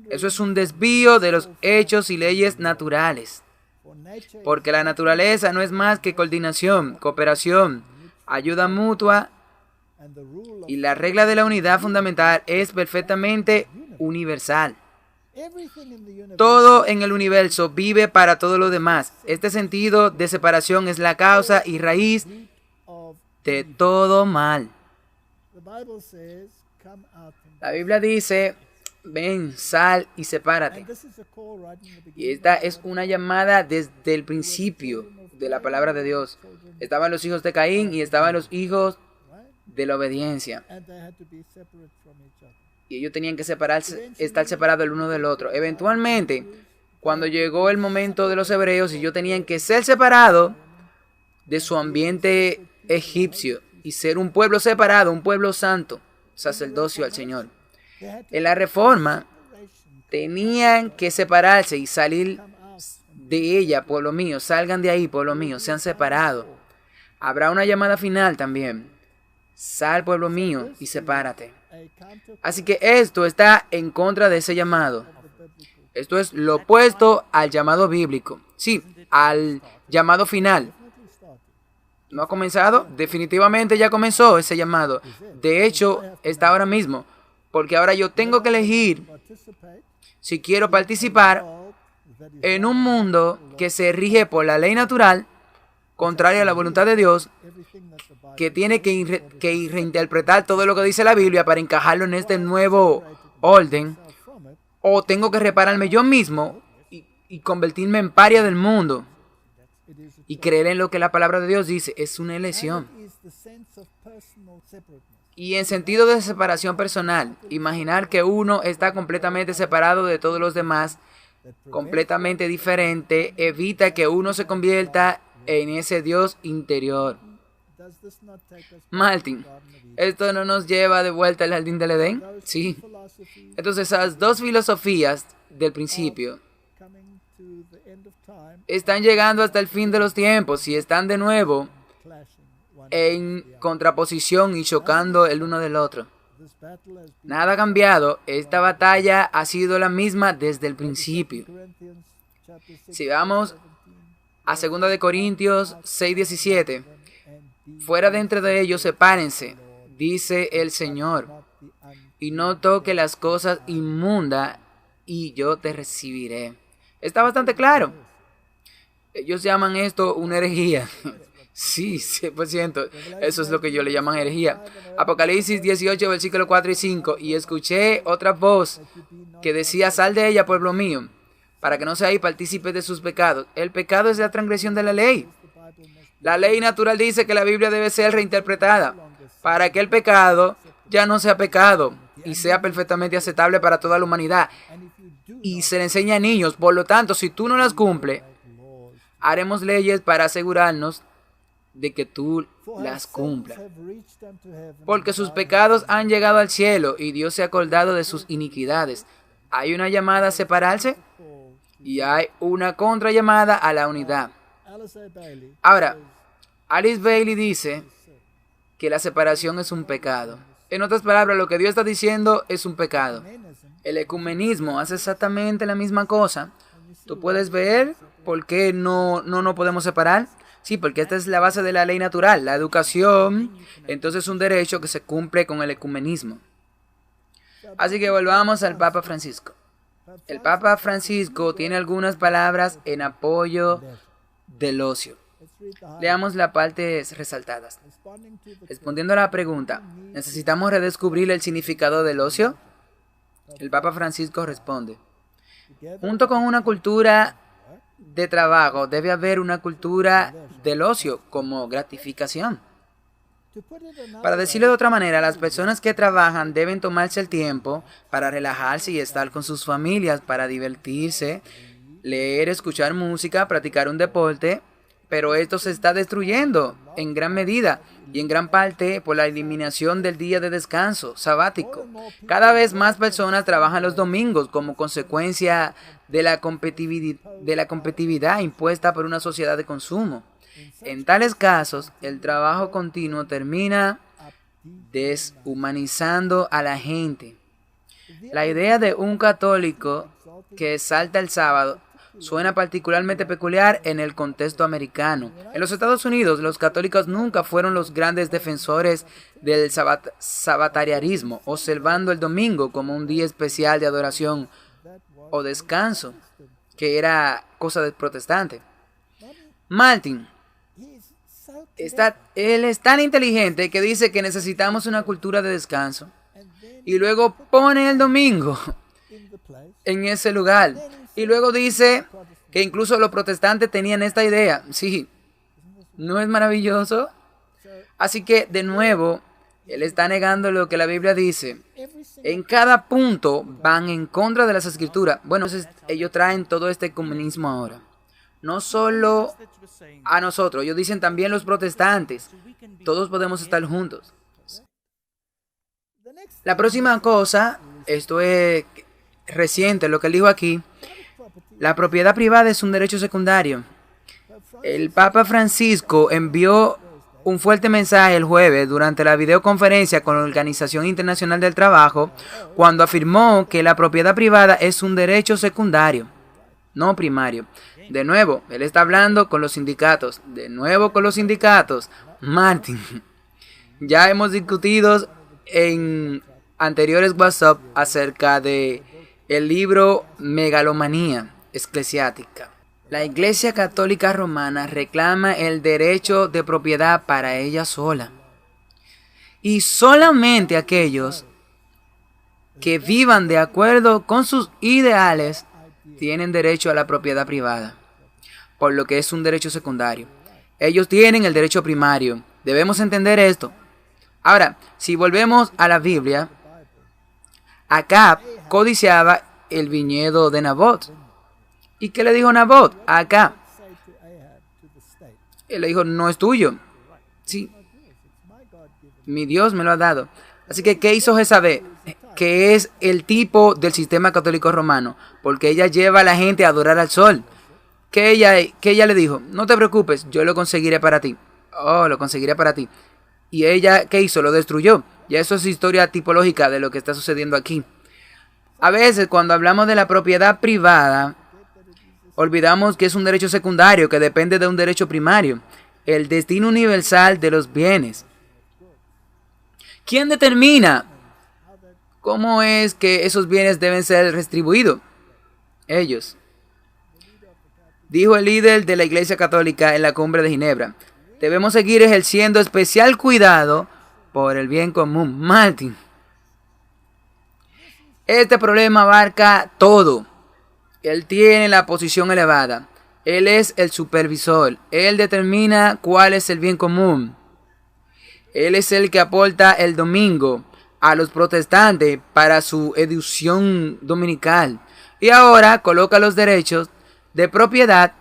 Eso es un desvío de los hechos y leyes naturales, porque la naturaleza no es más que coordinación, cooperación, ayuda mutua, y la regla de la unidad fundamental es perfectamente universal. Todo en el universo vive para todo lo demás. Este sentido de separación es la causa y raíz de todo mal. La Biblia dice, ven, sal y sepárate. Y esta es una llamada desde el principio de la palabra de Dios. Estaban los hijos de Caín y estaban los hijos de la obediencia. Y ellos tenían que separarse, estar separados el uno del otro. Eventualmente, cuando llegó el momento de los hebreos, ellos tenían que ser separados de su ambiente egipcio y ser un pueblo separado, un pueblo santo, sacerdocio al Señor. En la reforma, tenían que separarse y salir de ella, pueblo mío. Salgan de ahí, pueblo mío, sean separados. Habrá una llamada final también. Sal, pueblo mío, y sepárate. Así que esto está en contra de ese llamado. Esto es lo opuesto al llamado bíblico. Sí, al llamado final. ¿No ha comenzado? Definitivamente ya comenzó ese llamado. De hecho, está ahora mismo. Porque ahora yo tengo que elegir si quiero participar en un mundo que se rige por la ley natural, contraria a la voluntad de Dios, que tiene que reinterpretar todo lo que dice la Biblia para encajarlo en este nuevo orden, o tengo que repararme yo mismo y convertirme en paria del mundo y creer en lo que la palabra de Dios dice. Es una elección. Y en sentido de separación personal, imaginar que uno está completamente separado de todos los demás, completamente diferente, evita que uno se convierta en ese Dios interior. Martin, ¿esto no nos lleva de vuelta al jardín del Edén? Sí. Entonces, esas dos filosofías del principio están llegando hasta el fin de los tiempos y están de nuevo en contraposición y chocando el uno del otro. Nada ha cambiado. Esta batalla ha sido la misma desde el principio. Si vamos a 2 de Corintios 6:17, fuera de entre de ellos sepárense, dice el Señor, y no toque las cosas inmundas, y yo te recibiré. Está bastante claro. Ellos llaman esto una herejía. Sí, 100%. Eso es lo que yo le llaman herejía. Apocalipsis 18, versículos 4 y 5. Y escuché otra voz que decía, sal de ella, pueblo mío, para que no seáis partícipes de sus pecados. El pecado es la transgresión de la ley. La ley natural dice que la Biblia debe ser reinterpretada para que el pecado ya no sea pecado y sea perfectamente aceptable para toda la humanidad. Y se le enseña a niños. Por lo tanto, si tú no las cumples, haremos leyes para asegurarnos de que tú las cumplas. Porque sus pecados han llegado al cielo y Dios se ha acordado de sus iniquidades. Hay una llamada a separarse y hay una contrallamada a la unidad. Ahora, Alice Bailey dice que la separación es un pecado. En otras palabras, lo que Dios está diciendo es un pecado. El ecumenismo hace exactamente la misma cosa. Tú puedes ver ¿Por qué no podemos separar? Sí, porque esta es la base de la ley natural. La educación, entonces, es un derecho que se cumple con el ecumenismo. Así que volvamos al Papa Francisco. El Papa Francisco tiene algunas palabras en apoyo del ocio. Leamos las partes resaltadas. Respondiendo a la pregunta, ¿necesitamos redescubrir el significado del ocio? El Papa Francisco responde, junto con una cultura de trabajo, debe haber una cultura del ocio como gratificación. Para decirlo de otra manera, las personas que trabajan deben tomarse el tiempo para relajarse y estar con sus familias, para divertirse, leer, escuchar música, practicar un deporte, pero esto se está destruyendo en gran medida y en gran parte por la eliminación del día de descanso sabático. Cada vez más personas trabajan los domingos como consecuencia de la competitividad impuesta por una sociedad de consumo. En tales casos, el trabajo continuo termina deshumanizando a la gente. La idea de un católico que salta el sábado suena particularmente peculiar en el contexto americano. En los Estados Unidos, los católicos nunca fueron los grandes defensores del sabatarianismo, observando el domingo como un día especial de adoración o descanso, que era cosa del protestante. Martin, él es tan inteligente que dice que necesitamos una cultura de descanso y luego pone el domingo en ese lugar. Y luego dice que incluso los protestantes tenían esta idea. Sí, ¿no es maravilloso? Así que, de nuevo, él está negando lo que la Biblia dice. En cada punto van en contra de las Escrituras. Bueno, entonces ellos traen todo este comunismo ahora. No solo a nosotros, ellos dicen también los protestantes. Todos podemos estar juntos. La próxima cosa, esto es reciente, lo que él dijo aquí. La propiedad privada es un derecho secundario. El Papa Francisco envió un fuerte mensaje el jueves durante la videoconferencia con la Organización Internacional del Trabajo, cuando afirmó que la propiedad privada es un derecho secundario, no primario. De nuevo, él está hablando con los sindicatos. Martin, ya hemos discutido en anteriores WhatsApp acerca de el libro Megalomanía Eclesiástica. La Iglesia Católica Romana reclama el derecho de propiedad para ella sola. Y solamente aquellos que vivan de acuerdo con sus ideales tienen derecho a la propiedad privada, por lo que es un derecho secundario. Ellos tienen el derecho primario. Debemos entender esto. Ahora, si volvemos a la Biblia, Acab codiciaba el viñedo de Nabot. ¿Y qué le dijo Nabot a Acab? Él le dijo, no es tuyo. Sí, mi Dios me lo ha dado. Así que, ¿qué hizo Jezabel? Que es el tipo del sistema católico romano, porque ella lleva a la gente a adorar al sol. Que ella le dijo, no te preocupes, yo lo conseguiré para ti. Oh, lo conseguiré para ti. Y ella, ¿qué hizo? Lo destruyó. Y eso es historia tipológica de lo que está sucediendo aquí. A veces, cuando hablamos de la propiedad privada, olvidamos que es un derecho secundario que depende de un derecho primario, el destino universal de los bienes. ¿Quién determina cómo es que esos bienes deben ser retribuidos? Ellos. Dijo el líder de la Iglesia Católica en la Cumbre de Ginebra. Debemos seguir ejerciendo especial cuidado por el bien común. Martin. Este problema abarca todo. Él tiene la posición elevada. Él es el supervisor. Él determina cuál es el bien común. Él es el que aporta el domingo a los protestantes para su educación dominical. Y ahora coloca los derechos de propiedad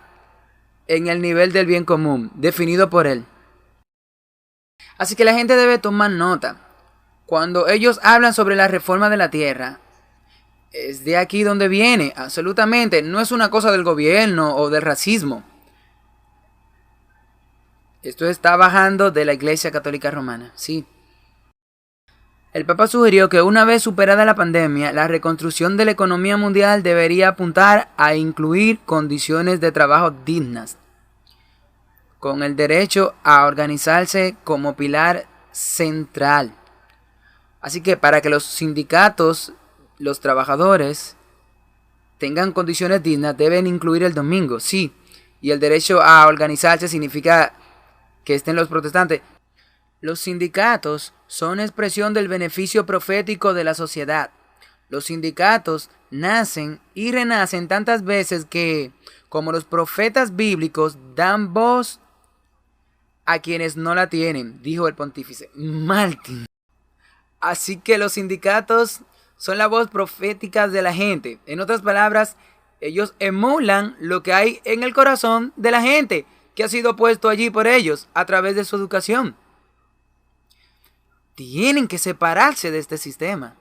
en el nivel del bien común, definido por él. Así que la gente debe tomar nota. Cuando ellos hablan sobre la reforma de la tierra, es de aquí donde viene, absolutamente. No es una cosa del gobierno o del racismo. Esto está bajando de la Iglesia Católica Romana, sí. El Papa sugirió que una vez superada la pandemia, la reconstrucción de la economía mundial debería apuntar a incluir condiciones de trabajo dignas, con el derecho a organizarse como pilar central. Así que para que los sindicatos, los trabajadores, tengan condiciones dignas, deben incluir el domingo, sí. Y el derecho a organizarse significa que estén los protestantes. Los sindicatos son expresión del beneficio profético de la sociedad. Los sindicatos nacen y renacen tantas veces que, como los profetas bíblicos, dan voz a quienes no la tienen, dijo el pontífice Martin. Así que los sindicatos son la voz profética de la gente. En otras palabras, ellos emulan lo que hay en el corazón de la gente, que ha sido puesto allí por ellos a través de su educación. Tienen que separarse de este sistema.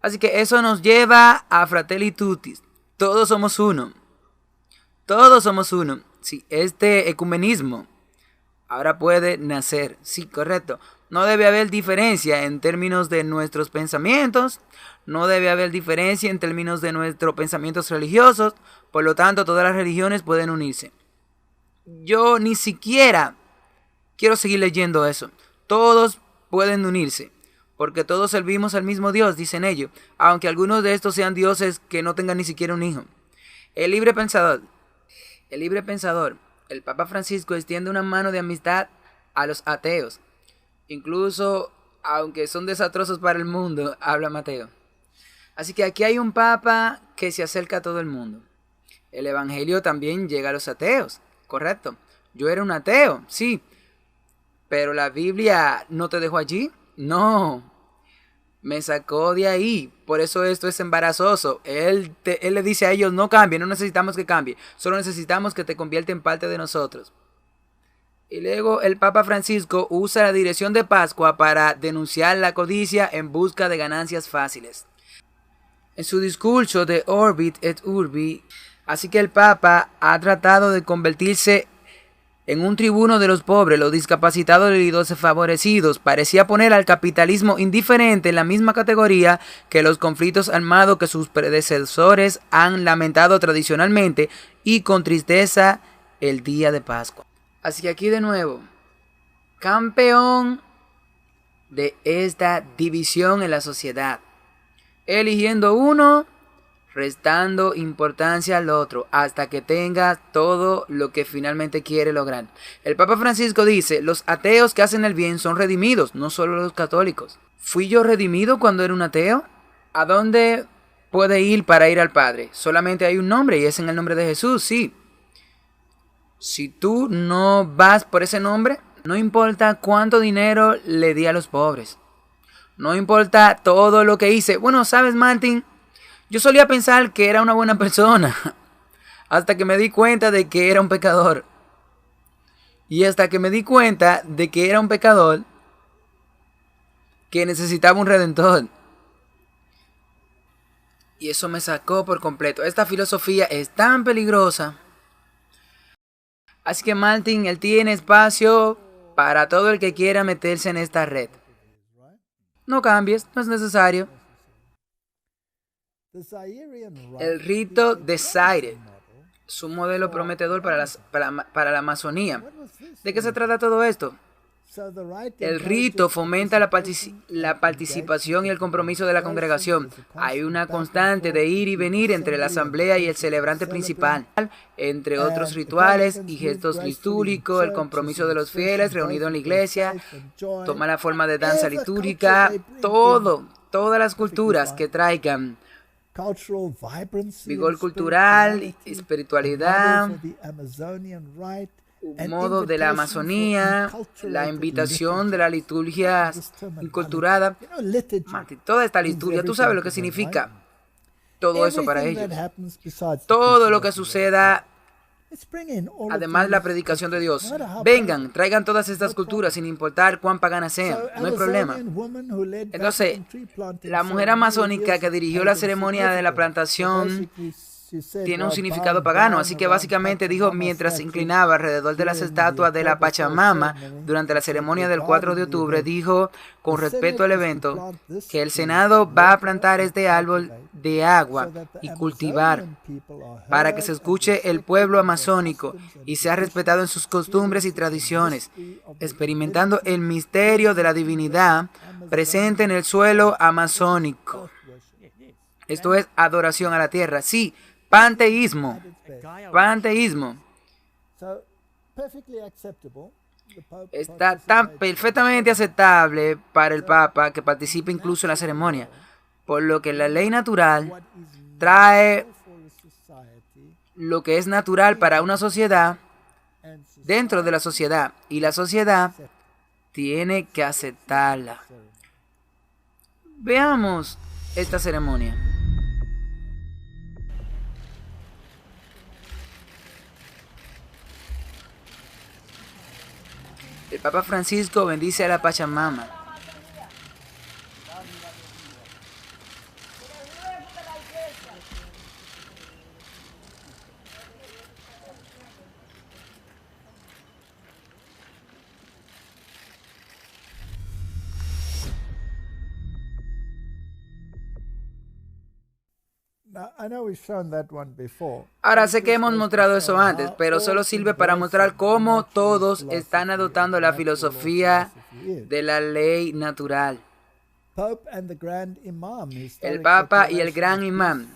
Así que eso nos lleva a Fratelli Tutti. Todos somos uno. Todos somos uno. Sí, este ecumenismo ahora puede nacer. Sí, correcto. No debe haber diferencia en términos de nuestros pensamientos. No debe haber diferencia en términos de nuestros pensamientos religiosos. Por lo tanto, todas las religiones pueden unirse. Yo ni siquiera quiero seguir leyendo eso. Todos pueden unirse, porque todos servimos al mismo Dios, dicen ellos, aunque algunos de estos sean dioses que no tengan ni siquiera un hijo. El libre pensador, el Papa Francisco extiende una mano de amistad a los ateos. Incluso, aunque son desastrosos para el mundo, habla Mateo. Así que aquí hay un Papa que se acerca a todo el mundo. El Evangelio también llega a los ateos, correcto. Yo era un ateo, sí. Pero la Biblia no te dejó allí. No. Me sacó de ahí. Por eso esto es embarazoso. Él le dice a ellos, no cambien, no necesitamos que cambie. Solo necesitamos que te convierta en parte de nosotros. Y luego el Papa Francisco usa la dirección de Pascua para denunciar la codicia en busca de ganancias fáciles. En su discurso de Orbit et Urbi, así que el Papa ha tratado de convertirse en un tribuno de los pobres, los discapacitados y los desfavorecidos. Parecía poner al capitalismo indiferente en la misma categoría que los conflictos armados que sus predecesores han lamentado tradicionalmente y con tristeza el día de Pascua. Así que aquí de nuevo, campeón de esta división en la sociedad, eligiendo uno, restando importancia al otro, hasta que tenga todo lo que finalmente quiere lograr. El Papa Francisco dice, los ateos que hacen el bien son redimidos, no solo los católicos. ¿Fui yo redimido cuando era un ateo? ¿A dónde puede ir para ir al Padre? Solamente hay un nombre y es en el nombre de Jesús, sí. Si tú no vas por ese nombre, no importa cuánto dinero le di a los pobres. No importa todo lo que hice. Bueno, ¿sabes, Martin? Yo solía pensar que era una buena persona. Hasta que me di cuenta de que era un pecador. Y hasta que me di cuenta de que era un pecador que necesitaba un redentor. Y eso me sacó por completo. Esta filosofía es tan peligrosa. Así que Martin, él tiene espacio para todo el que quiera meterse en esta red. No cambies, no es necesario. El rito de Zaire es un modelo prometedor para la Amazonía. ¿De qué se trata todo esto? El rito fomenta la participación y el compromiso de la congregación. Hay una constante de ir y venir entre la asamblea y el celebrante principal. Entre otros rituales y gestos litúrgicos, el compromiso de los fieles reunidos en la iglesia toma la forma de danza litúrgica. Todas las culturas que traigan vigor cultural, espiritualidad, un modo de la Amazonía, la invitación de la liturgia inculturada, toda esta liturgia, tú sabes lo que significa todo eso para ellos. Todo lo que suceda, además la predicación de Dios. Vengan, traigan todas estas culturas sin importar cuán paganas sean, no hay problema. Entonces, la mujer amazónica que dirigió la ceremonia de la plantación tiene un significado pagano. Así que básicamente dijo, mientras se inclinaba alrededor de las estatuas de la Pachamama durante la ceremonia del 4 de octubre, dijo con respecto al evento que el Senado va a plantar este árbol de agua y cultivar para que se escuche el pueblo amazónico y sea respetado en sus costumbres y tradiciones, experimentando el misterio de la divinidad presente en el suelo amazónico. Esto es adoración a la tierra. Sí, panteísmo. Panteísmo. Está tan perfectamente aceptable para el Papa que participe incluso en la ceremonia, por lo que la ley natural trae lo que es natural para una sociedad dentro de la sociedad, y la sociedad tiene que aceptarla. Veamos esta ceremonia. El Papa Francisco bendice a la Pachamama. Ahora sé que hemos mostrado eso antes, pero solo sirve para mostrar cómo todos están adoptando la filosofía de la ley natural. El Papa y el Gran Imán,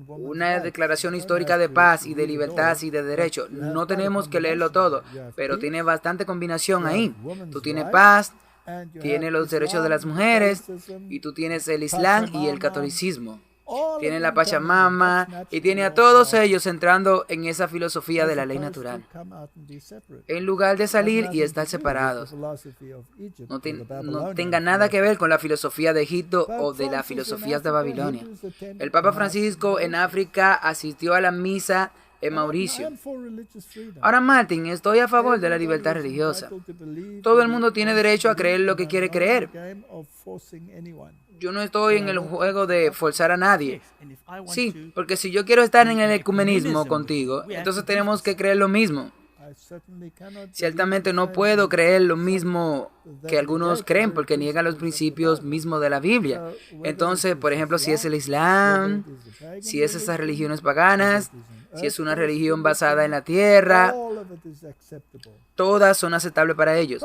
una declaración histórica de paz y de libertad y de derecho. No tenemos que leerlo todo, pero tiene bastante combinación ahí. Tú tienes paz, tienes los derechos de las mujeres, y tú tienes el Islam y el catolicismo. Tiene la Pachamama y tiene a todos ellos entrando en esa filosofía de la ley natural, en lugar de salir y estar separados. No tenga nada que ver con la filosofía de Egipto o de las filosofías de Babilonia. El Papa Francisco en África asistió a la misa en Mauricio. Ahora, Martin, estoy a favor de la libertad religiosa. Todo el mundo tiene derecho a creer lo que quiere creer. Yo no estoy en el juego de forzar a nadie. Sí, porque si yo quiero estar en el ecumenismo contigo, entonces tenemos que creer lo mismo. Ciertamente no puedo creer lo mismo que algunos creen porque niegan los principios mismos de la Biblia. Entonces, por ejemplo, si es el Islam, si es esas religiones paganas, si es una religión basada en la tierra, todas son aceptables para ellos.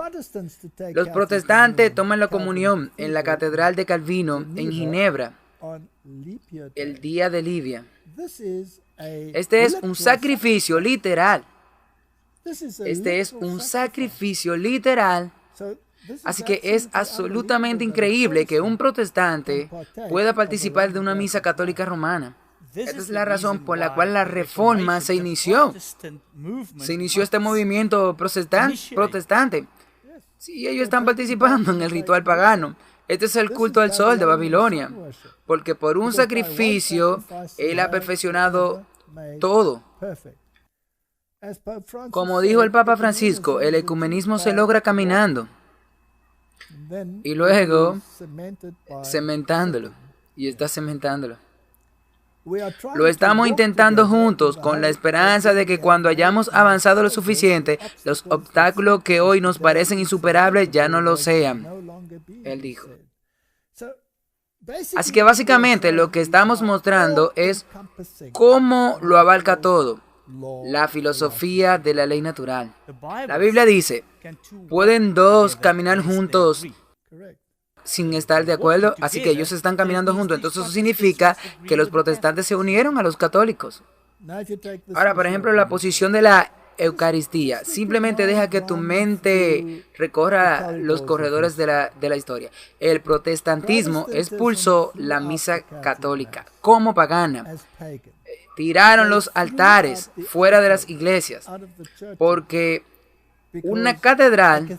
Los protestantes toman la comunión en la Catedral de Calvino en Ginebra, el día de Livia. Este es un sacrificio literal. Este es un sacrificio literal. Así que es absolutamente increíble que un protestante pueda participar de una misa católica romana. Esta es la razón por la cual la Reforma se inició. Se inició este movimiento protestante. Sí, ellos están participando en el ritual pagano. Este es el culto al sol de Babilonia. Porque por un sacrificio, Él ha perfeccionado todo. Como dijo el Papa Francisco, el ecumenismo se logra caminando y luego cementándolo. Y está cementándolo. Lo estamos intentando juntos con la esperanza de que cuando hayamos avanzado lo suficiente, los obstáculos que hoy nos parecen insuperables ya no lo sean. Él dijo. Así que básicamente lo que estamos mostrando es cómo lo abarca todo. La filosofía de la ley natural. La Biblia dice, ¿pueden dos caminar juntos sin estar de acuerdo? Así que ellos están caminando juntos. Entonces eso significa que los protestantes se unieron a los católicos. Ahora, por ejemplo, la posición de la Eucaristía. Simplemente deja que tu mente recorra los corredores de la historia. El protestantismo expulsó la misa católica como pagana. Tiraron los altares fuera de las iglesias, porque una catedral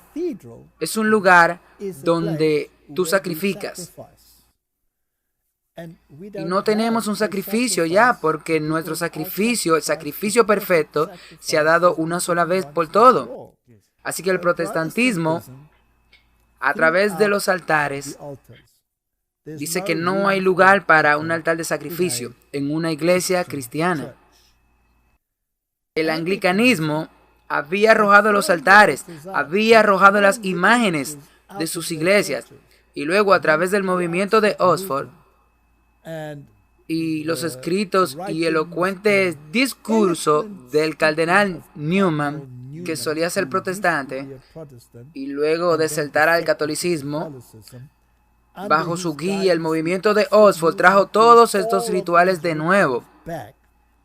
es un lugar donde tú sacrificas. Y no tenemos un sacrificio ya, porque nuestro sacrificio, el sacrificio perfecto, se ha dado una sola vez por todo. Así que el protestantismo, a través de los altares, Dice que no hay lugar para un altar de sacrificio en una iglesia cristiana. El anglicanismo había arrojado los altares, había arrojado las imágenes de sus iglesias, y luego a través del movimiento de Oxford y los escritos y elocuentes discurso del cardenal Newman, que solía ser protestante, y luego desertar al catolicismo, bajo su guía, el movimiento de Oxford trajo todos estos rituales de nuevo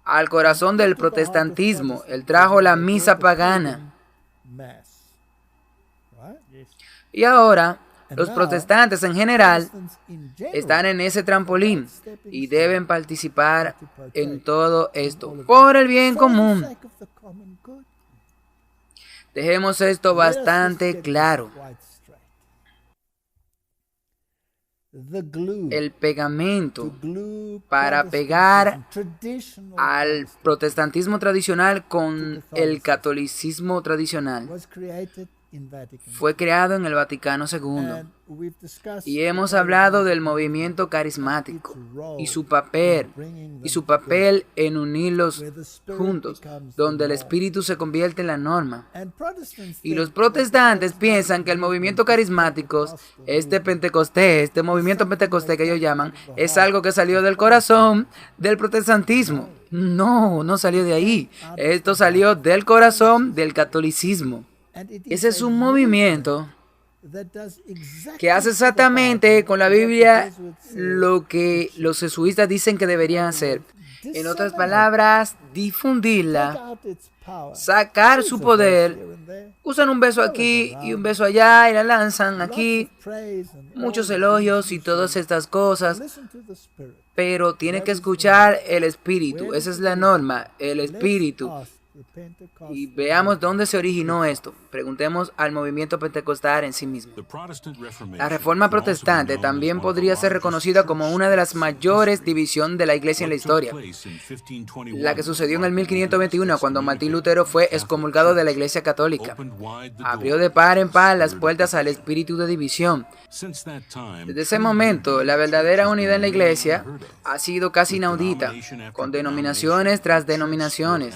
al corazón del protestantismo. Él trajo la misa pagana. Y ahora, los protestantes en general están en ese trampolín y deben participar en todo esto por el bien común. Dejemos esto bastante claro. El pegamento para pegar al protestantismo tradicional con el catolicismo tradicional fue creado en el Vaticano II. Y hemos hablado del movimiento carismático y su papel en unirlos juntos, donde el espíritu se convierte en la norma. Y los protestantes piensan que el movimiento carismático, este movimiento pentecostés que ellos llaman, es algo que salió del corazón del protestantismo. No salió de ahí. Esto salió del corazón del catolicismo. Ese es un movimiento que hace exactamente con la Biblia lo que los jesuitas dicen que deberían hacer. En otras palabras, difundirla, sacar su poder. Usan un beso aquí y un beso allá y la lanzan aquí. Muchos elogios y todas estas cosas. Pero tiene que escuchar el Espíritu. Esa es la norma, el Espíritu. Y veamos dónde se originó esto. Preguntemos al movimiento pentecostal en sí mismo. La Reforma Protestante también podría ser reconocida como una de las mayores divisiones de la Iglesia en la historia, la que sucedió en el 1521 cuando Martín Lutero fue excomulgado de la Iglesia Católica. Abrió de par en par las puertas al espíritu de división. Desde ese momento, la verdadera unidad en la Iglesia ha sido casi inaudita, con denominaciones tras denominaciones,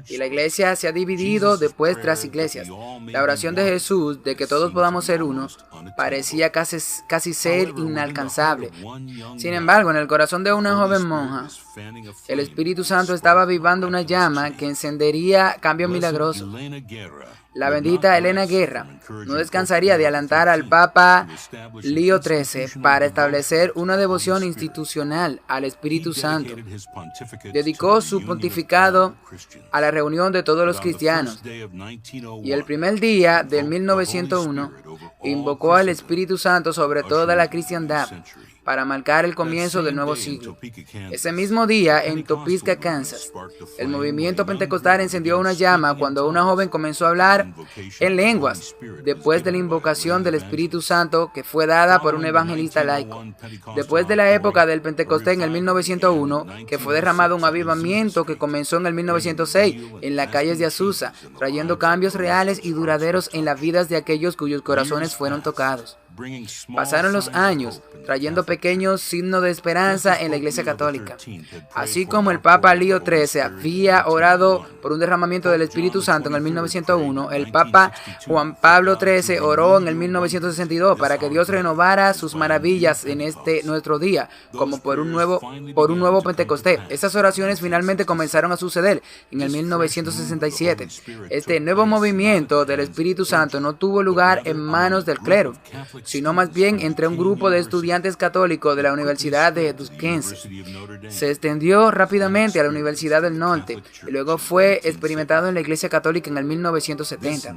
y la Iglesia se ha dividido después tras iglesias. La oración de Jesús de que todos podamos ser uno parecía casi ser inalcanzable. Sin embargo, en el corazón de una joven monja, el Espíritu Santo estaba avivando una llama que encendería cambios milagrosos. La bendita Elena Guerra no descansaría de alentar al Papa Lío XIII para establecer una devoción institucional al Espíritu Santo. Dedicó su pontificado a la reunión de todos los cristianos y el primer día del 1901 invocó al Espíritu Santo sobre toda la cristiandad para marcar el comienzo del nuevo siglo. Ese mismo día, en Topeka, Kansas, el movimiento pentecostal encendió una llama cuando una joven comenzó a hablar en lenguas, después de la invocación del Espíritu Santo que fue dada por un evangelista laico. Después de la época del Pentecostés en el 1901, que fue derramado un avivamiento que comenzó en el 1906 en las calles de Azusa, trayendo cambios reales y duraderos en las vidas de aquellos cuyos corazones fueron tocados. Pasaron los años, trayendo pequeños signos de esperanza en la Iglesia Católica. Así como el Papa Lío XIII había orado por un derramamiento del Espíritu Santo en el 1901, el Papa Juan Pablo XIII oró en el 1962 para que Dios renovara sus maravillas en nuestro día, como por un nuevo Pentecostés. Esas oraciones finalmente comenzaron a suceder en el 1967. Este nuevo movimiento del Espíritu Santo no tuvo lugar en manos del clero, sino más bien entre un grupo de estudiantes católicos de la Universidad de Kansas. Se extendió rápidamente a la Universidad del Norte y luego fue experimentado en la Iglesia Católica en el 1970.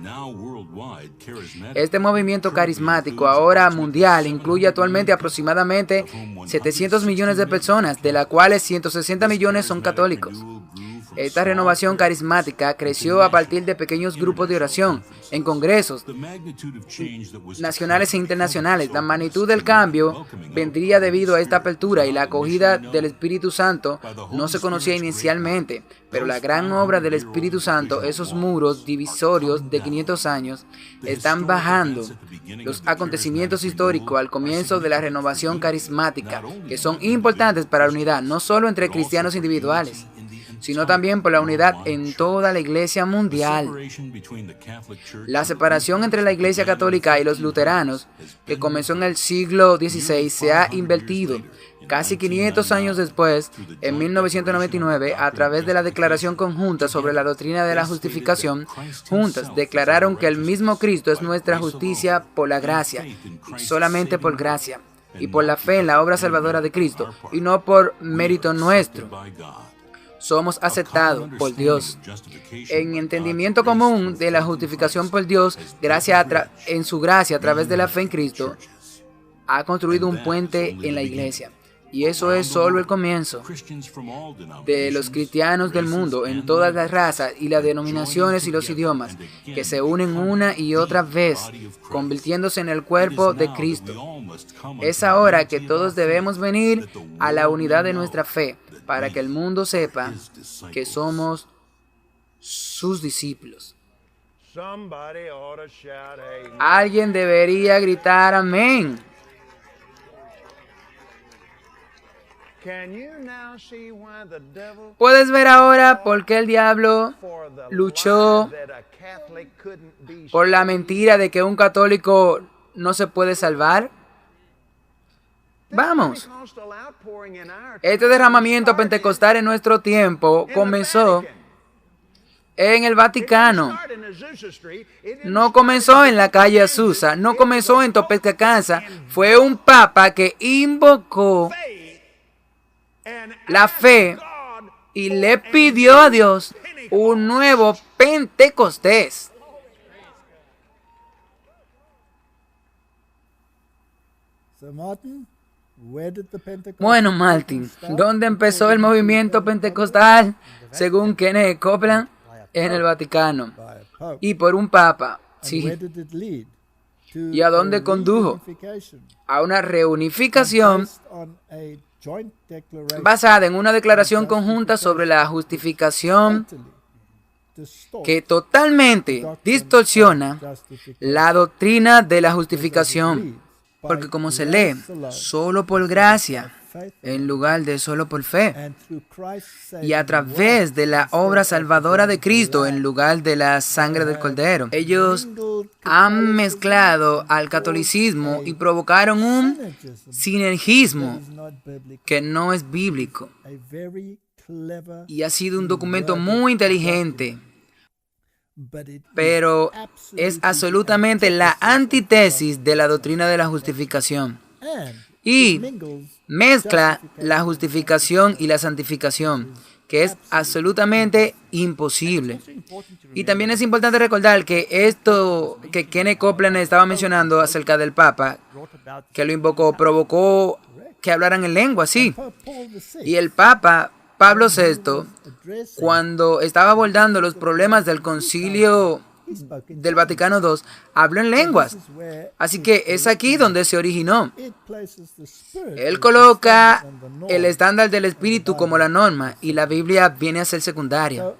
Este movimiento carismático, ahora mundial, incluye actualmente aproximadamente 700 millones de personas, de las cuales 160 millones son católicos. Esta renovación carismática creció a partir de pequeños grupos de oración, en congresos nacionales e internacionales. La magnitud del cambio vendría debido a esta apertura y la acogida del Espíritu Santo no se conocía inicialmente, pero la gran obra del Espíritu Santo, esos muros divisorios de 500 años, están bajando. Los acontecimientos históricos al comienzo de la renovación carismática, que son importantes para la unidad, no solo entre cristianos individuales, sino también por la unidad en toda la Iglesia mundial. La separación entre la Iglesia católica y los luteranos, que comenzó en el siglo XVI, se ha invertido. Casi 500 años después, en 1999, a través de la Declaración Conjunta sobre la Doctrina de la Justificación, juntas declararon que el mismo Cristo es nuestra justicia por la gracia, solamente por gracia, y por la fe en la obra salvadora de Cristo, y no por mérito nuestro. Somos aceptados por Dios. En entendimiento común de la justificación por Dios, en su gracia a través de la fe en Cristo, ha construido un puente en la Iglesia. Y eso es solo el comienzo de los cristianos del mundo, en todas las razas y las denominaciones y los idiomas, que se unen una y otra vez, convirtiéndose en el cuerpo de Cristo. Es ahora que todos debemos venir a la unidad de nuestra fe, para que el mundo sepa que somos sus discípulos. Alguien debería gritar amén. ¿Puedes ver ahora por qué el diablo luchó por la mentira de que un católico no se puede salvar? Vamos. Este derramamiento pentecostal en nuestro tiempo comenzó en el Vaticano. No comenzó en la calle Azusa, no comenzó en Topekansas. Fue un papa que invocó la fe y le pidió a Dios un nuevo Pentecostés. Bueno, Martin, ¿dónde empezó el movimiento pentecostal? Según Kenneth Copeland, en el Vaticano. Y por un papa, sí. ¿Y a dónde condujo? A una reunificación basada en una declaración conjunta sobre la justificación que totalmente distorsiona la doctrina de la justificación. Porque como se lee, solo por gracia, en lugar de solo por fe, y a través de la obra salvadora de Cristo, en lugar de la sangre del Cordero. Ellos han mezclado al catolicismo y provocaron un sinergismo que no es bíblico. Y ha sido un documento muy inteligente, pero es absolutamente la antítesis de la doctrina de la justificación. Y mezcla la justificación y la santificación, que es absolutamente imposible. Y también es importante recordar que esto que Kenneth Copeland estaba mencionando acerca del Papa, que lo invocó, provocó que hablaran en lengua, sí. Y el Papa Pablo VI, cuando estaba abordando los problemas del concilio del Vaticano II, habló en lenguas. Así que es aquí donde se originó. Él coloca el estándar del Espíritu como la norma y la Biblia viene a ser secundaria.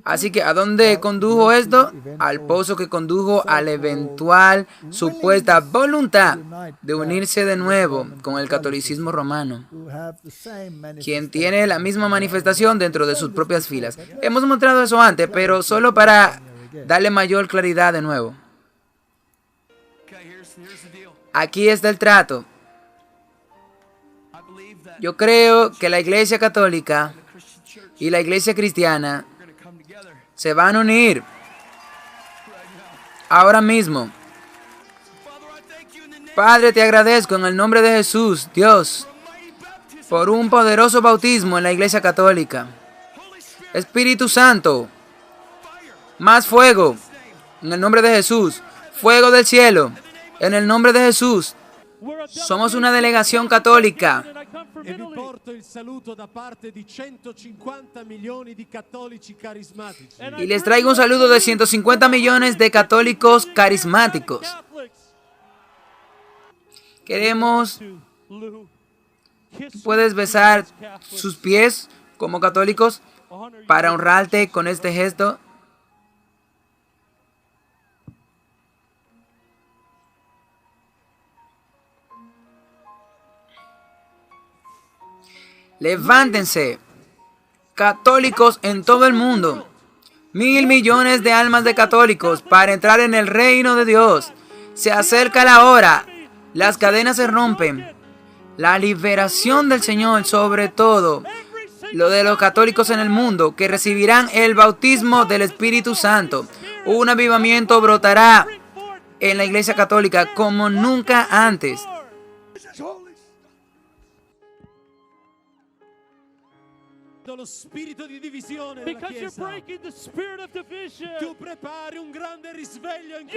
Así que ¿a dónde condujo esto? Al pozo que condujo a la eventual supuesta voluntad de unirse de nuevo con el catolicismo romano, quien tiene la misma manifestación dentro de sus propias filas. Hemos mostrado eso antes, pero solo para darle mayor claridad de nuevo. Aquí está el trato. Yo creo que la Iglesia Católica y la Iglesia Cristiana se van a unir ahora mismo. Padre, te agradezco en el nombre de Jesús, Dios, por un poderoso bautismo en la Iglesia Católica. Espíritu Santo, más fuego, en el nombre de Jesús. Fuego del cielo, en el nombre de Jesús. Somos una delegación católica E vi porto il saluto da parte di 150 milioni di cattolici carismatici. Y les traigo un saludo de 150 millones de católicos carismáticos. Queremos... Puedes besar sus pies como católicos para honrarte con este gesto. Levántense, católicos en todo el mundo. 1.000 millones de almas de católicos para entrar en el reino de Dios. Se acerca la hora. Las cadenas se rompen. La liberación del Señor, sobre todo lo de los católicos en el mundo, que recibirán el bautismo del Espíritu Santo. Un avivamiento brotará en la Iglesia Católica como nunca antes. Lo spirito di divisione della Chiesa. Tu prepari un grande risveglio in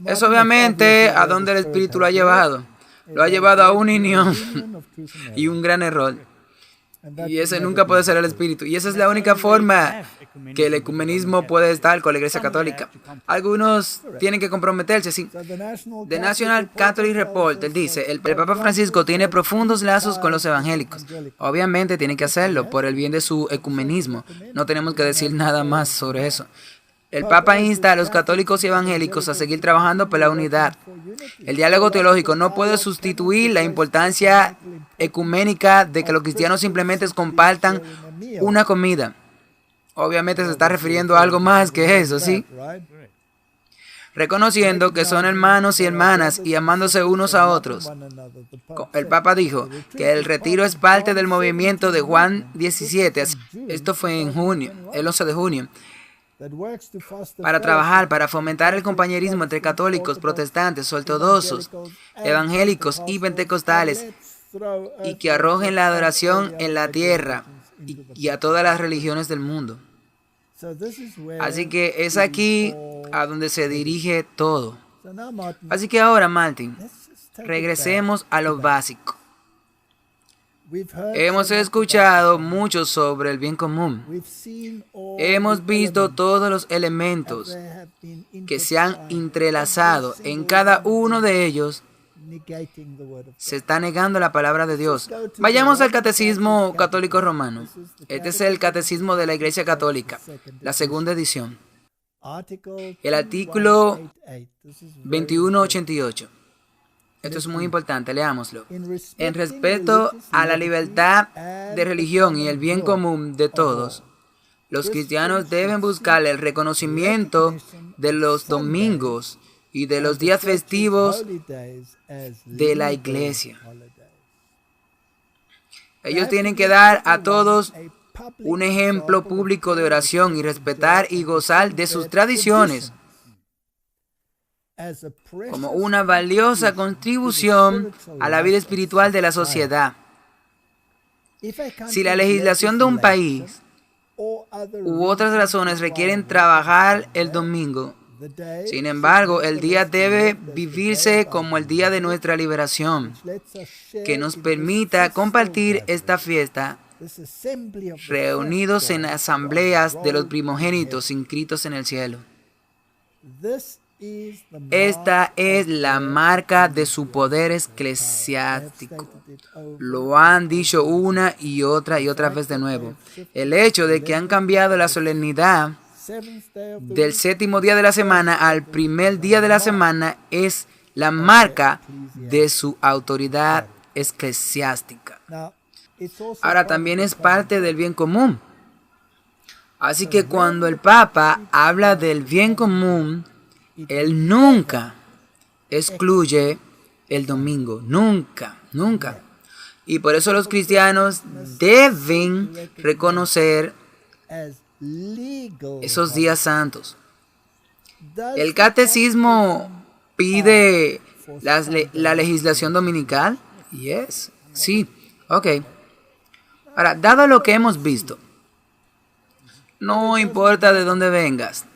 Es obviamente a donde el Espíritu lo ha llevado. Lo ha llevado a una unión y un gran error. Y ese nunca puede ser el Espíritu. Y esa es la única forma que el ecumenismo puede estar con la Iglesia Católica. Algunos tienen que comprometerse, sí. The National Catholic Report, él dice, el Papa Francisco tiene profundos lazos con los evangélicos. Obviamente tiene que hacerlo por el bien de su ecumenismo. No tenemos que decir nada más sobre eso. El Papa insta a los católicos y evangélicos a seguir trabajando por la unidad. El diálogo teológico no puede sustituir la importancia ecuménica de que los cristianos simplemente compartan una comida. Obviamente se está refiriendo a algo más que eso, ¿sí? Reconociendo que son hermanos y hermanas y amándose unos a otros. El Papa dijo que el retiro es parte del movimiento de Juan 17. Esto fue en junio, el 11 de junio. Para trabajar, para fomentar el compañerismo entre católicos, protestantes, ortodoxos, evangélicos y pentecostales, y que arrojen la adoración en la tierra y a todas las religiones del mundo. Así que es aquí a donde se dirige todo. Así que ahora, Martin, regresemos a lo básico. Hemos escuchado mucho sobre el bien común. Hemos visto todos los elementos que se han entrelazado. En cada uno de ellos se está negando la palabra de Dios. Vayamos al Catecismo Católico Romano. Este es el Catecismo de la Iglesia Católica, la segunda edición. El artículo 2188. Esto es muy importante, leámoslo. En respeto a la libertad de religión y el bien común de todos, los cristianos deben buscar el reconocimiento de los domingos y de los días festivos de la Iglesia. Ellos tienen que dar a todos un ejemplo público de oración y respetar y gozar de sus tradiciones como una valiosa contribución a la vida espiritual de la sociedad. Si la legislación de un país u otras razones requieren trabajar el domingo, sin embargo, el día debe vivirse como el día de nuestra liberación, que nos permita compartir esta fiesta reunidos en asambleas de los primogénitos inscritos en el cielo. Esta es la marca de su poder eclesiástico. Lo han dicho una y otra vez de nuevo. El hecho de que han cambiado la solemnidad del séptimo día de la semana al primer día de la semana es la marca de su autoridad eclesiástica. Ahora también es parte del bien común. Así que cuando el Papa habla del bien común, él nunca excluye el domingo, nunca. Y por eso los cristianos deben reconocer esos días santos. ¿El catecismo pide la legislación dominical? Yes, sí, ok. Ahora, dado lo que hemos visto, no importa de dónde vengas,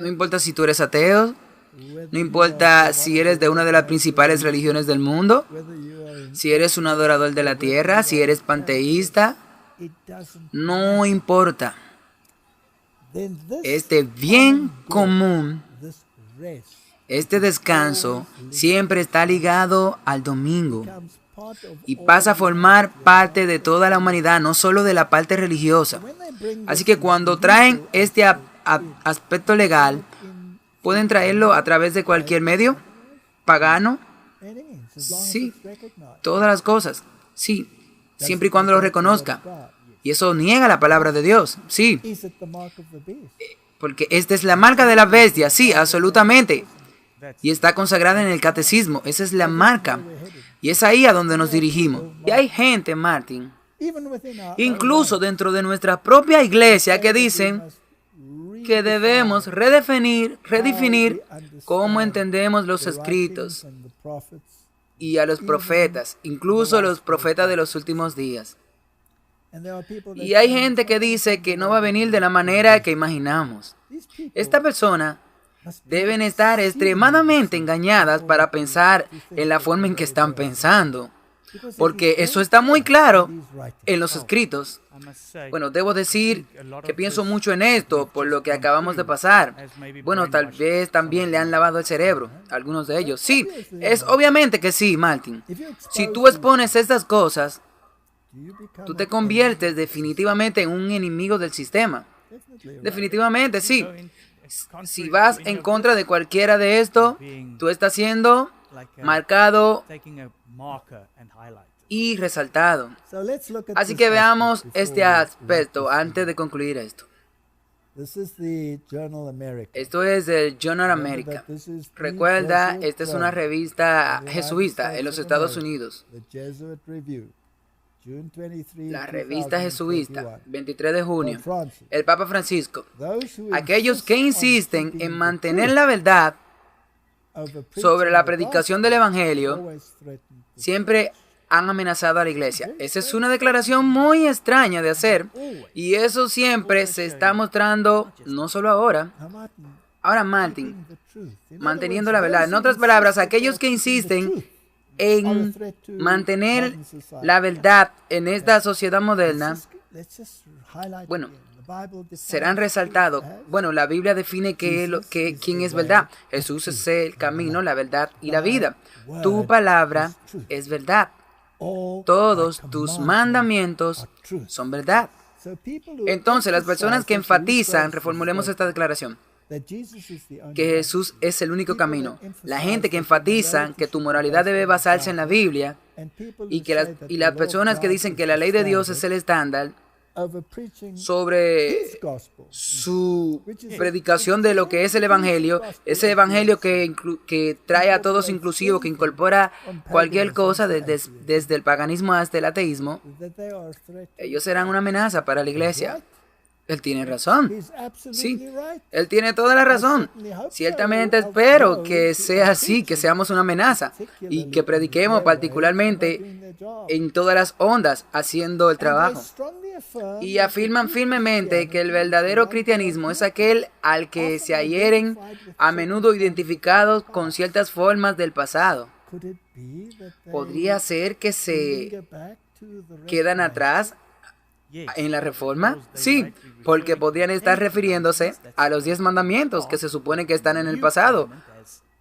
no importa si tú eres ateo, No importa si eres de una de las principales religiones del mundo, si eres un adorador de la tierra, si eres panteísta, no importa. Este bien común, este descanso, siempre está ligado al domingo y pasa a formar parte de toda la humanidad, no solo de la parte religiosa. Así que cuando traen este aspecto legal, pueden traerlo a través de cualquier medio pagano. Sí, todas las cosas. Sí, siempre y cuando lo reconozca. Y eso niega la palabra de Dios. Sí, porque esta es la marca de la bestia. Sí, absolutamente. Y está consagrada en el catecismo. Esa es la marca. Y es ahí a donde nos dirigimos. Y hay gente, Martin, incluso dentro de nuestra propia iglesia, que dicen que debemos redefinir cómo entendemos los escritos y a los profetas, incluso los profetas de los últimos días. Y hay gente que dice que no va a venir de la manera que imaginamos. Esta persona deben estar extremadamente engañadas para pensar en la forma en que están pensando, porque eso está muy claro en los escritos. Bueno, debo decir que pienso mucho en esto por lo que acabamos de pasar. Bueno, tal vez también le han lavado el cerebro a algunos de ellos. Sí, es obviamente que sí, Martin. Si tú expones estas cosas, tú te conviertes definitivamente en un enemigo del sistema. Definitivamente, sí. Si vas en contra de cualquiera de esto, tú estás siendo marcado y resaltado. Así que veamos este aspecto antes de concluir esto. Esto es el Journal America. Recuerda, esta es una revista jesuita en los Estados Unidos. La revista jesuita, 23 de junio. El Papa Francisco. Aquellos que insisten en mantener la verdad sobre la predicación del Evangelio siempre han amenazado a la iglesia. Esa es una declaración muy extraña de hacer, y eso siempre se está mostrando, no solo ahora. Ahora, Martin, manteniendo la verdad. En otras palabras, aquellos que insisten en mantener la verdad en esta sociedad moderna, bueno, serán resaltados. Bueno, la Biblia define quién es verdad. Jesús es el camino, la verdad y la vida. Tu palabra es verdad. Todos tus mandamientos son verdad. Entonces, las personas que enfatizan, reformulemos esta declaración, que Jesús es el único camino. La gente que enfatiza que tu moralidad debe basarse en la Biblia, y las personas que dicen que la ley de Dios es el estándar sobre su predicación de lo que es el Evangelio, ese Evangelio que trae a todos inclusivo, que incorpora cualquier cosa desde el paganismo hasta el ateísmo, ellos serán una amenaza para la iglesia. Él tiene razón. Sí, él tiene toda la razón. Ciertamente espero que sea así, que seamos una amenaza y que prediquemos particularmente en todas las ondas haciendo el trabajo. Y afirman firmemente que el verdadero cristianismo es aquel al que se adhieren, a menudo identificados con ciertas formas del pasado. ¿Podría ser que se quedan atrás en la Reforma? Sí, porque podrían estar refiriéndose a los 10 mandamientos que se supone que están en el pasado,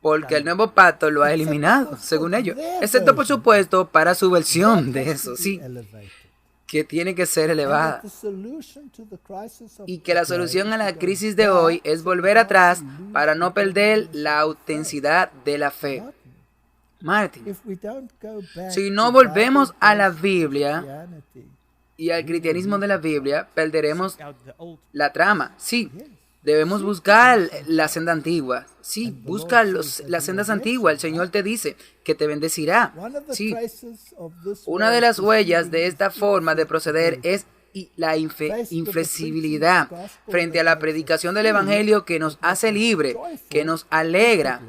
porque el nuevo pacto lo ha eliminado, según ellos, excepto por supuesto para su versión de eso, sí, que tiene que ser elevada. Y que la solución a la crisis de hoy es volver atrás para no perder la autenticidad de la fe. Martin, si no volvemos a la Biblia y al cristianismo de la Biblia, perderemos la trama. Sí, debemos buscar la senda antigua. Sí, busca las sendas antiguas. El Señor te dice que te bendecirá. Sí, una de las huellas de esta forma de proceder es la inflexibilidad frente a la predicación del Evangelio, que nos hace libre, que nos alegra.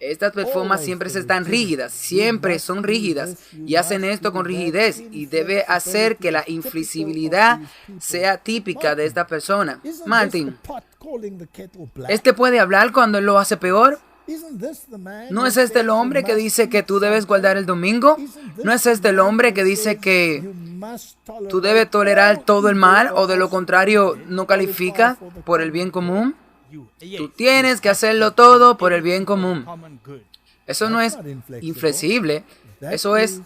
Estas personas siempre están rígidas, siempre son rígidas y hacen esto con rigidez y debe hacer que la inflexibilidad sea típica de esta persona. Martin, ¿este puede hablar cuando él lo hace peor? ¿No es este el hombre que dice que tú debes guardar el domingo? ¿No es este el hombre que dice que tú debes tolerar todo el mal o de lo contrario no califica por el bien común? Tú tienes que hacerlo todo por el bien común. Eso no es inflexible, eso es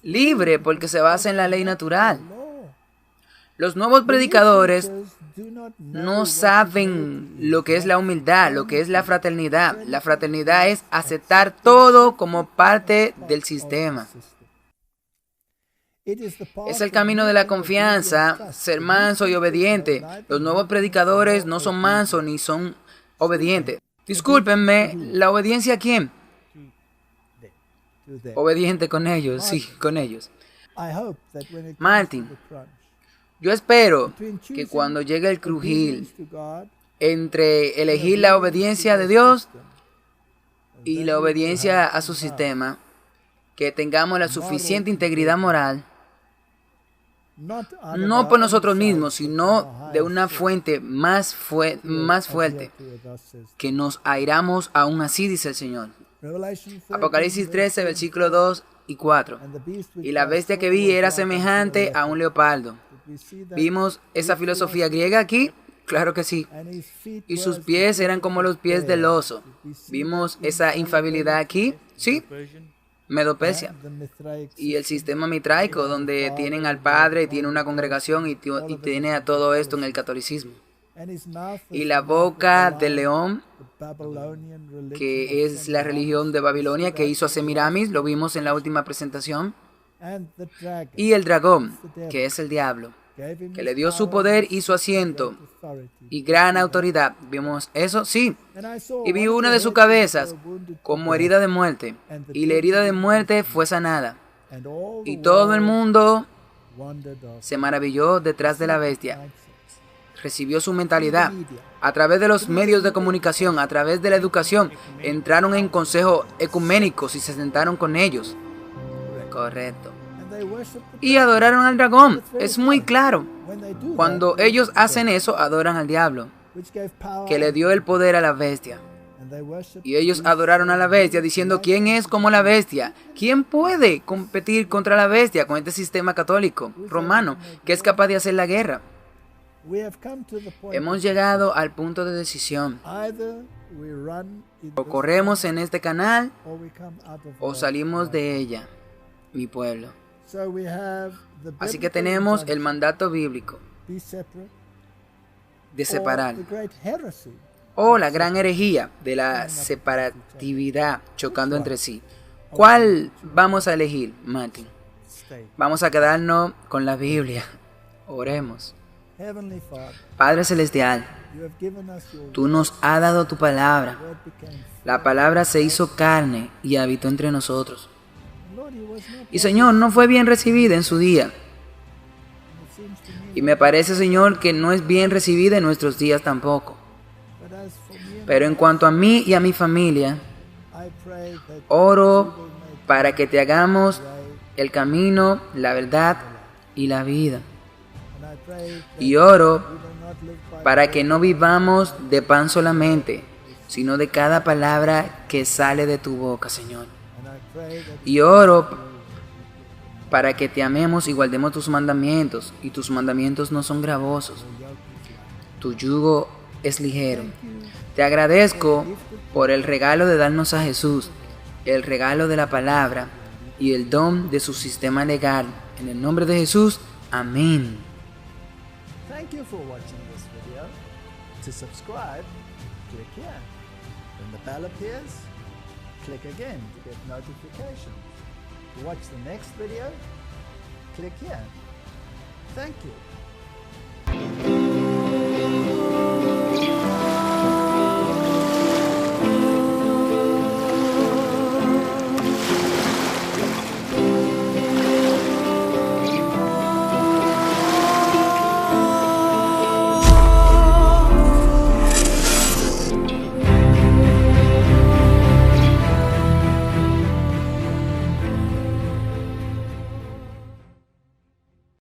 libre porque se basa en la ley natural. Los nuevos predicadores no saben lo que es la humildad, lo que es la fraternidad. La fraternidad es aceptar todo como parte del sistema. Es el camino de la confianza, ser manso y obediente. Los nuevos predicadores no son mansos ni son obedientes. Discúlpenme, ¿la obediencia a quién? Obediente con ellos, sí, con ellos. Martin, yo espero que cuando llegue el crujir entre elegir la obediencia de Dios y la obediencia a su sistema, que tengamos la suficiente integridad moral, no por nosotros mismos, sino de una fuente más fuerte, que nos airamos aún así, dice el Señor. Apocalipsis 13, versículos 2 y 4. Y la bestia que vi era semejante a un leopardo. ¿Vimos esa filosofía griega aquí? Claro que sí. Y sus pies eran como los pies del oso. ¿Vimos esa infalibilidad aquí? Sí. Medo-Persia. Y el sistema mitraico, donde tienen al Padre, tiene una congregación y tiene a todo esto en el catolicismo. Y la boca del león, que es la religión de Babilonia que hizo a Semiramis, lo vimos en la última presentación. Y el dragón, que es el diablo, que le dio su poder y su asiento y gran autoridad. ¿Vimos eso? Sí. Y vi una de sus cabezas como herida de muerte, y la herida de muerte fue sanada. Y todo el mundo se maravilló detrás de la bestia. Recibió su mentalidad. A través de los medios de comunicación, a través de la educación, entraron en consejos ecuménicos y se sentaron con ellos. Correcto. Y adoraron al dragón. Es muy claro. Cuando ellos hacen eso, adoran al diablo, que le dio el poder a la bestia. Y ellos adoraron a la bestia diciendo, ¿quién es como la bestia? ¿Quién puede competir contra la bestia con este sistema católico romano que es capaz de hacer la guerra? Hemos llegado al punto de decisión. O corremos en este canal o salimos de ella, mi pueblo. Así que tenemos el mandato bíblico de separar, o la gran herejía de la separatividad chocando entre sí. ¿Cuál vamos a elegir, Martin? Vamos a quedarnos con la Biblia. Oremos. Padre Celestial, tú nos has dado tu palabra. La palabra se hizo carne y habitó entre nosotros. Y Señor, no fue bien recibida en su día. Y me parece, Señor, que no es bien recibida en nuestros días tampoco. Pero en cuanto a mí y a mi familia, oro para que te hagamos el camino, la verdad y la vida. Y oro para que no vivamos de pan solamente, sino de cada palabra que sale de tu boca, Señor. Y oro para que te amemos y guardemos tus mandamientos, y tus mandamientos no son gravosos. Tu yugo es ligero. Te agradezco por el regalo de darnos a Jesús, el regalo de la palabra y el don de su sistema legal. En el nombre de Jesús, amén. Thank you for watching this video. To subscribe, click here. When the bell appears, click again to get notifications. To watch the next video, click here. Thank you.